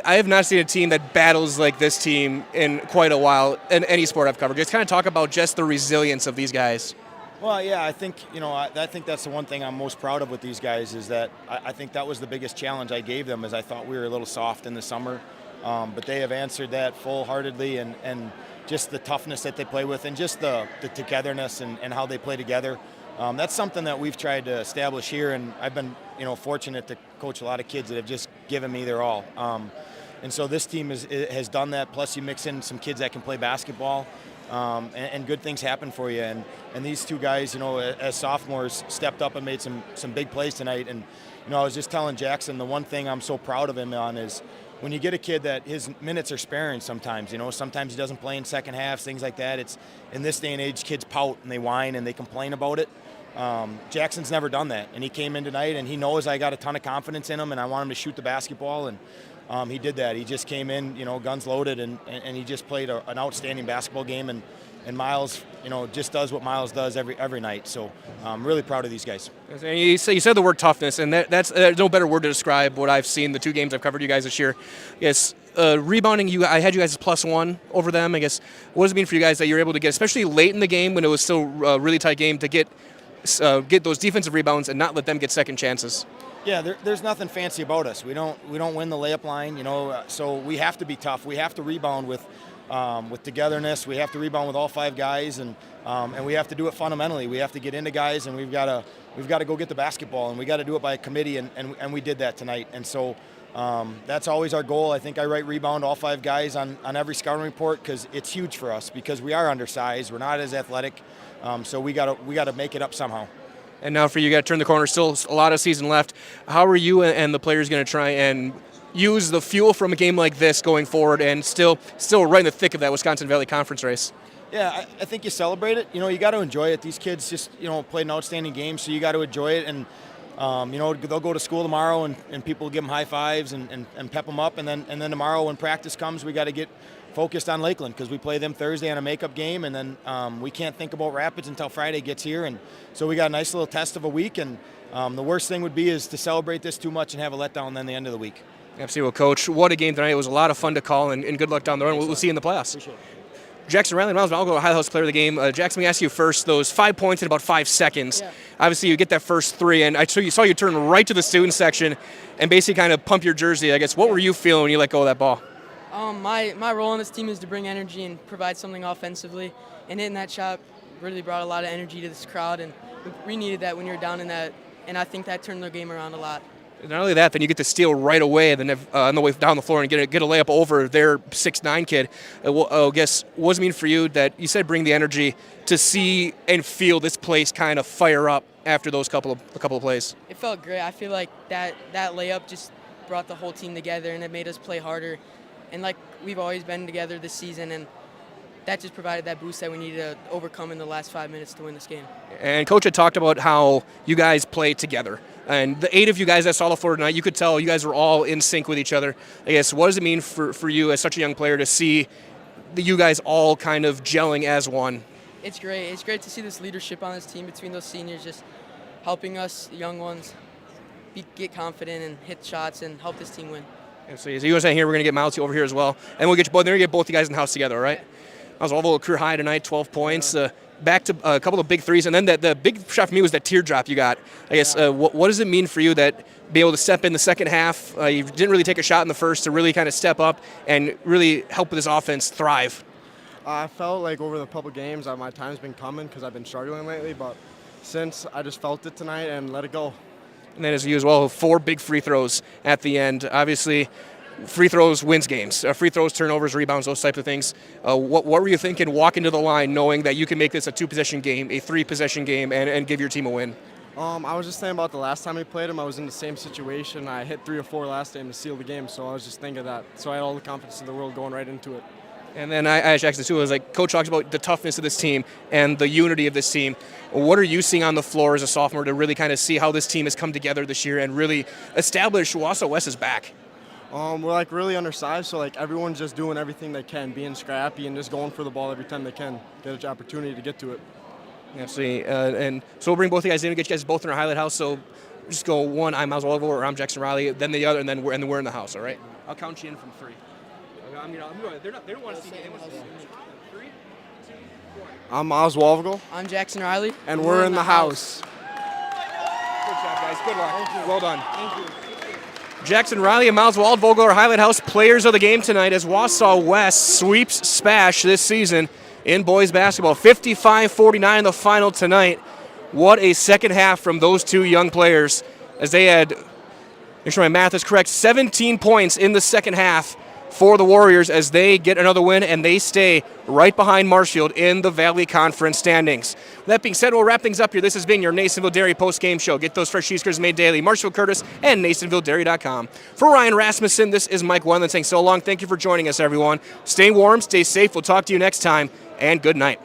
I have not seen a team that battles like this team in quite a while in any sport I've covered. Just kind of talk about just the resilience of these guys.
Well, yeah, I think, I think that's the one thing I'm most proud of with these guys is that I think that was the biggest challenge I gave them is I thought we were a little soft in the summer. But they have answered that full-heartedly and just the toughness that they play with and just the togetherness and how they play together. That's something that we've tried to establish here, and I've been fortunate to coach a lot of kids that have just given me their all. And so this team has done that, plus you mix in some kids that can play basketball, and good things happen for you. And these two guys, as sophomores, stepped up and made some big plays tonight. And I was just telling Jackson, the one thing I'm so proud of him on is when you get a kid that his minutes are sparing sometimes, sometimes he doesn't play in second halves, things like that. It's in this day and age, kids pout and they whine and they complain about it. Jackson's never done that, and he came in tonight and he knows I got a ton of confidence in him and I want him to shoot the basketball, and he did that. He just came in, guns loaded, and he just played an outstanding basketball game. And Miles, just does what Miles does every night. So I'm really proud of these guys.
And you said the word toughness, and that's no better word to describe what I've seen the two games I've covered you guys this year. Yes, rebounding, I had you guys as +1 over them. I guess, what does it mean for you guys that you're able to get, especially late in the game when it was still a really tight game, to get those defensive rebounds and not let them get second chances?
Yeah, there's nothing fancy about us. We don't win the layup line, so we have to be tough. We have to rebound with with togetherness. We have to rebound with all 5 guys, and we have to do it fundamentally. We have to get into guys, and we've got to go get the basketball, and we got to do it by a committee, and we did that tonight. And so that's always our goal. I think I write rebound all 5 guys on every scouting report because it's huge for us because we are undersized. We're not as athletic, so we got to make it up somehow.
And now for you, got to turn the corner. Still a lot of season left. How are you and the players going to try and use the fuel from a game like this going forward and still right in the thick of that Wisconsin Valley Conference race?
Yeah, I think you celebrate it. You got to enjoy it. These kids just, played an outstanding game, so you got to enjoy it. And, they'll go to school tomorrow and people give them high fives and pep them up. And then tomorrow when practice comes, we got to get focused on Lakeland because we play them Thursday on a makeup game. And then we can't think about Rapids until Friday gets here. And so we got a nice little test of a week. And the worst thing would be is to celebrate this too much and have a letdown then the end of the week.
Absolutely. Well, Coach, what a game tonight. It was a lot of fun to call, and good luck down the road. We'll see you in the playoffs.
Appreciate it.
Jackson Riley, I'll go High House player of the game. Jackson, let me ask you first, those 5 points in about 5 seconds.
Yeah.
Obviously, you get that first 3, and I saw you turn right to the student section and basically kind of pump your jersey, I guess. What were you feeling when you let go of that ball?
My role on this team is to bring energy and provide something offensively, and hitting that shot really brought a lot of energy to this crowd, and we needed that when you were down in that, and I think that turned their game around a lot.
Not only that, then you get to steal right away, and then on the way down the floor and get a layup over their 6'9" kid. I guess what does it mean for you that you said bring the energy to see and feel this place kind of fire up after those couple of plays?
It felt great. I feel like that layup just brought the whole team together, and it made us play harder. And like we've always been together this season, and that just provided that boost that we needed to overcome in the last 5 minutes to win this game.
And Coach had talked about how you guys play together. And the 8 of you guys that saw the floor tonight, you could tell you guys were all in sync with each other. I guess, what does it mean for you as such a young player to see you guys all kind of gelling as one?
It's great. It's great to see this leadership on this team between those seniors, just helping us young ones get confident and hit shots and help this team win.
And so you guys here, we're going to get Miles over here as well. And we'll get you both. They're going to get both you guys in the house together, all right? Miles Volvo, career high tonight, 12 points. Back to a couple of big threes, and then the big shot for me was that teardrop you got. I guess what does it mean for you that be able to step in the second half? You didn't really take a shot in the first to really kind of step up and really help this offense thrive.
I felt like over the couple games my time's been coming because I've been struggling lately, but since I just felt it tonight and let it go.
And then as you as well, 4 big free throws at the end. Obviously, free throws wins games. Free throws, turnovers, rebounds, those types of things. What were you thinking walking to the line knowing that you can make this a 2-possession game, a 3-possession game, and give your team a win?
I was just thinking about the last time we played them. I was in the same situation. I hit 3 or 4 last game to seal the game, so I was just thinking of that. So I had all the confidence in the world going right into it.
And then I asked Jackson too, I was like, Coach talks about the toughness of this team and the unity of this team. What are you seeing on the floor as a sophomore to really kind of see how this team has come together this year and really establish Wausau West is back?
We're like really undersized, so like everyone's just doing everything they can, being scrappy and just going for the ball every time they can, get an opportunity to get to it.
Absolutely. And so we'll bring both of you guys in and get you guys both in our highlight house. So just go one, I'm Miles Volvo, or I'm Jackson Riley, then the other, and then we're in the house. All right. I'll count you in from 3. I'm going. They don't want to see me. They want to see me. 3, 2, 1.
I'm Miles Wolvogel.
I'm Jackson Riley.
And we're in the house.
Good job, guys. Good luck.
Thank you.
Well done.
Thank you.
Jackson Riley and Miles Waldvogel are Highlight House players of the game tonight as Wausau West sweeps SPASH this season in boys basketball. 55-49 the final tonight. What a second half from those 2 young players as they had, make sure my math is correct, 17 points in the second half for the Warriors as they get another win and they stay right behind Marshfield in the Valley Conference standings. With that being said, we'll wrap things up here. This has been your Nasonville Dairy post-game show. Get those fresh cheese curds made daily. Marshfield Curtis and NasonvilleDairy.com. For Ryan Rasmussen, this is Mike Wendland saying so long. Thank you for joining us, everyone. Stay warm, stay safe. We'll talk to you next time, and good night.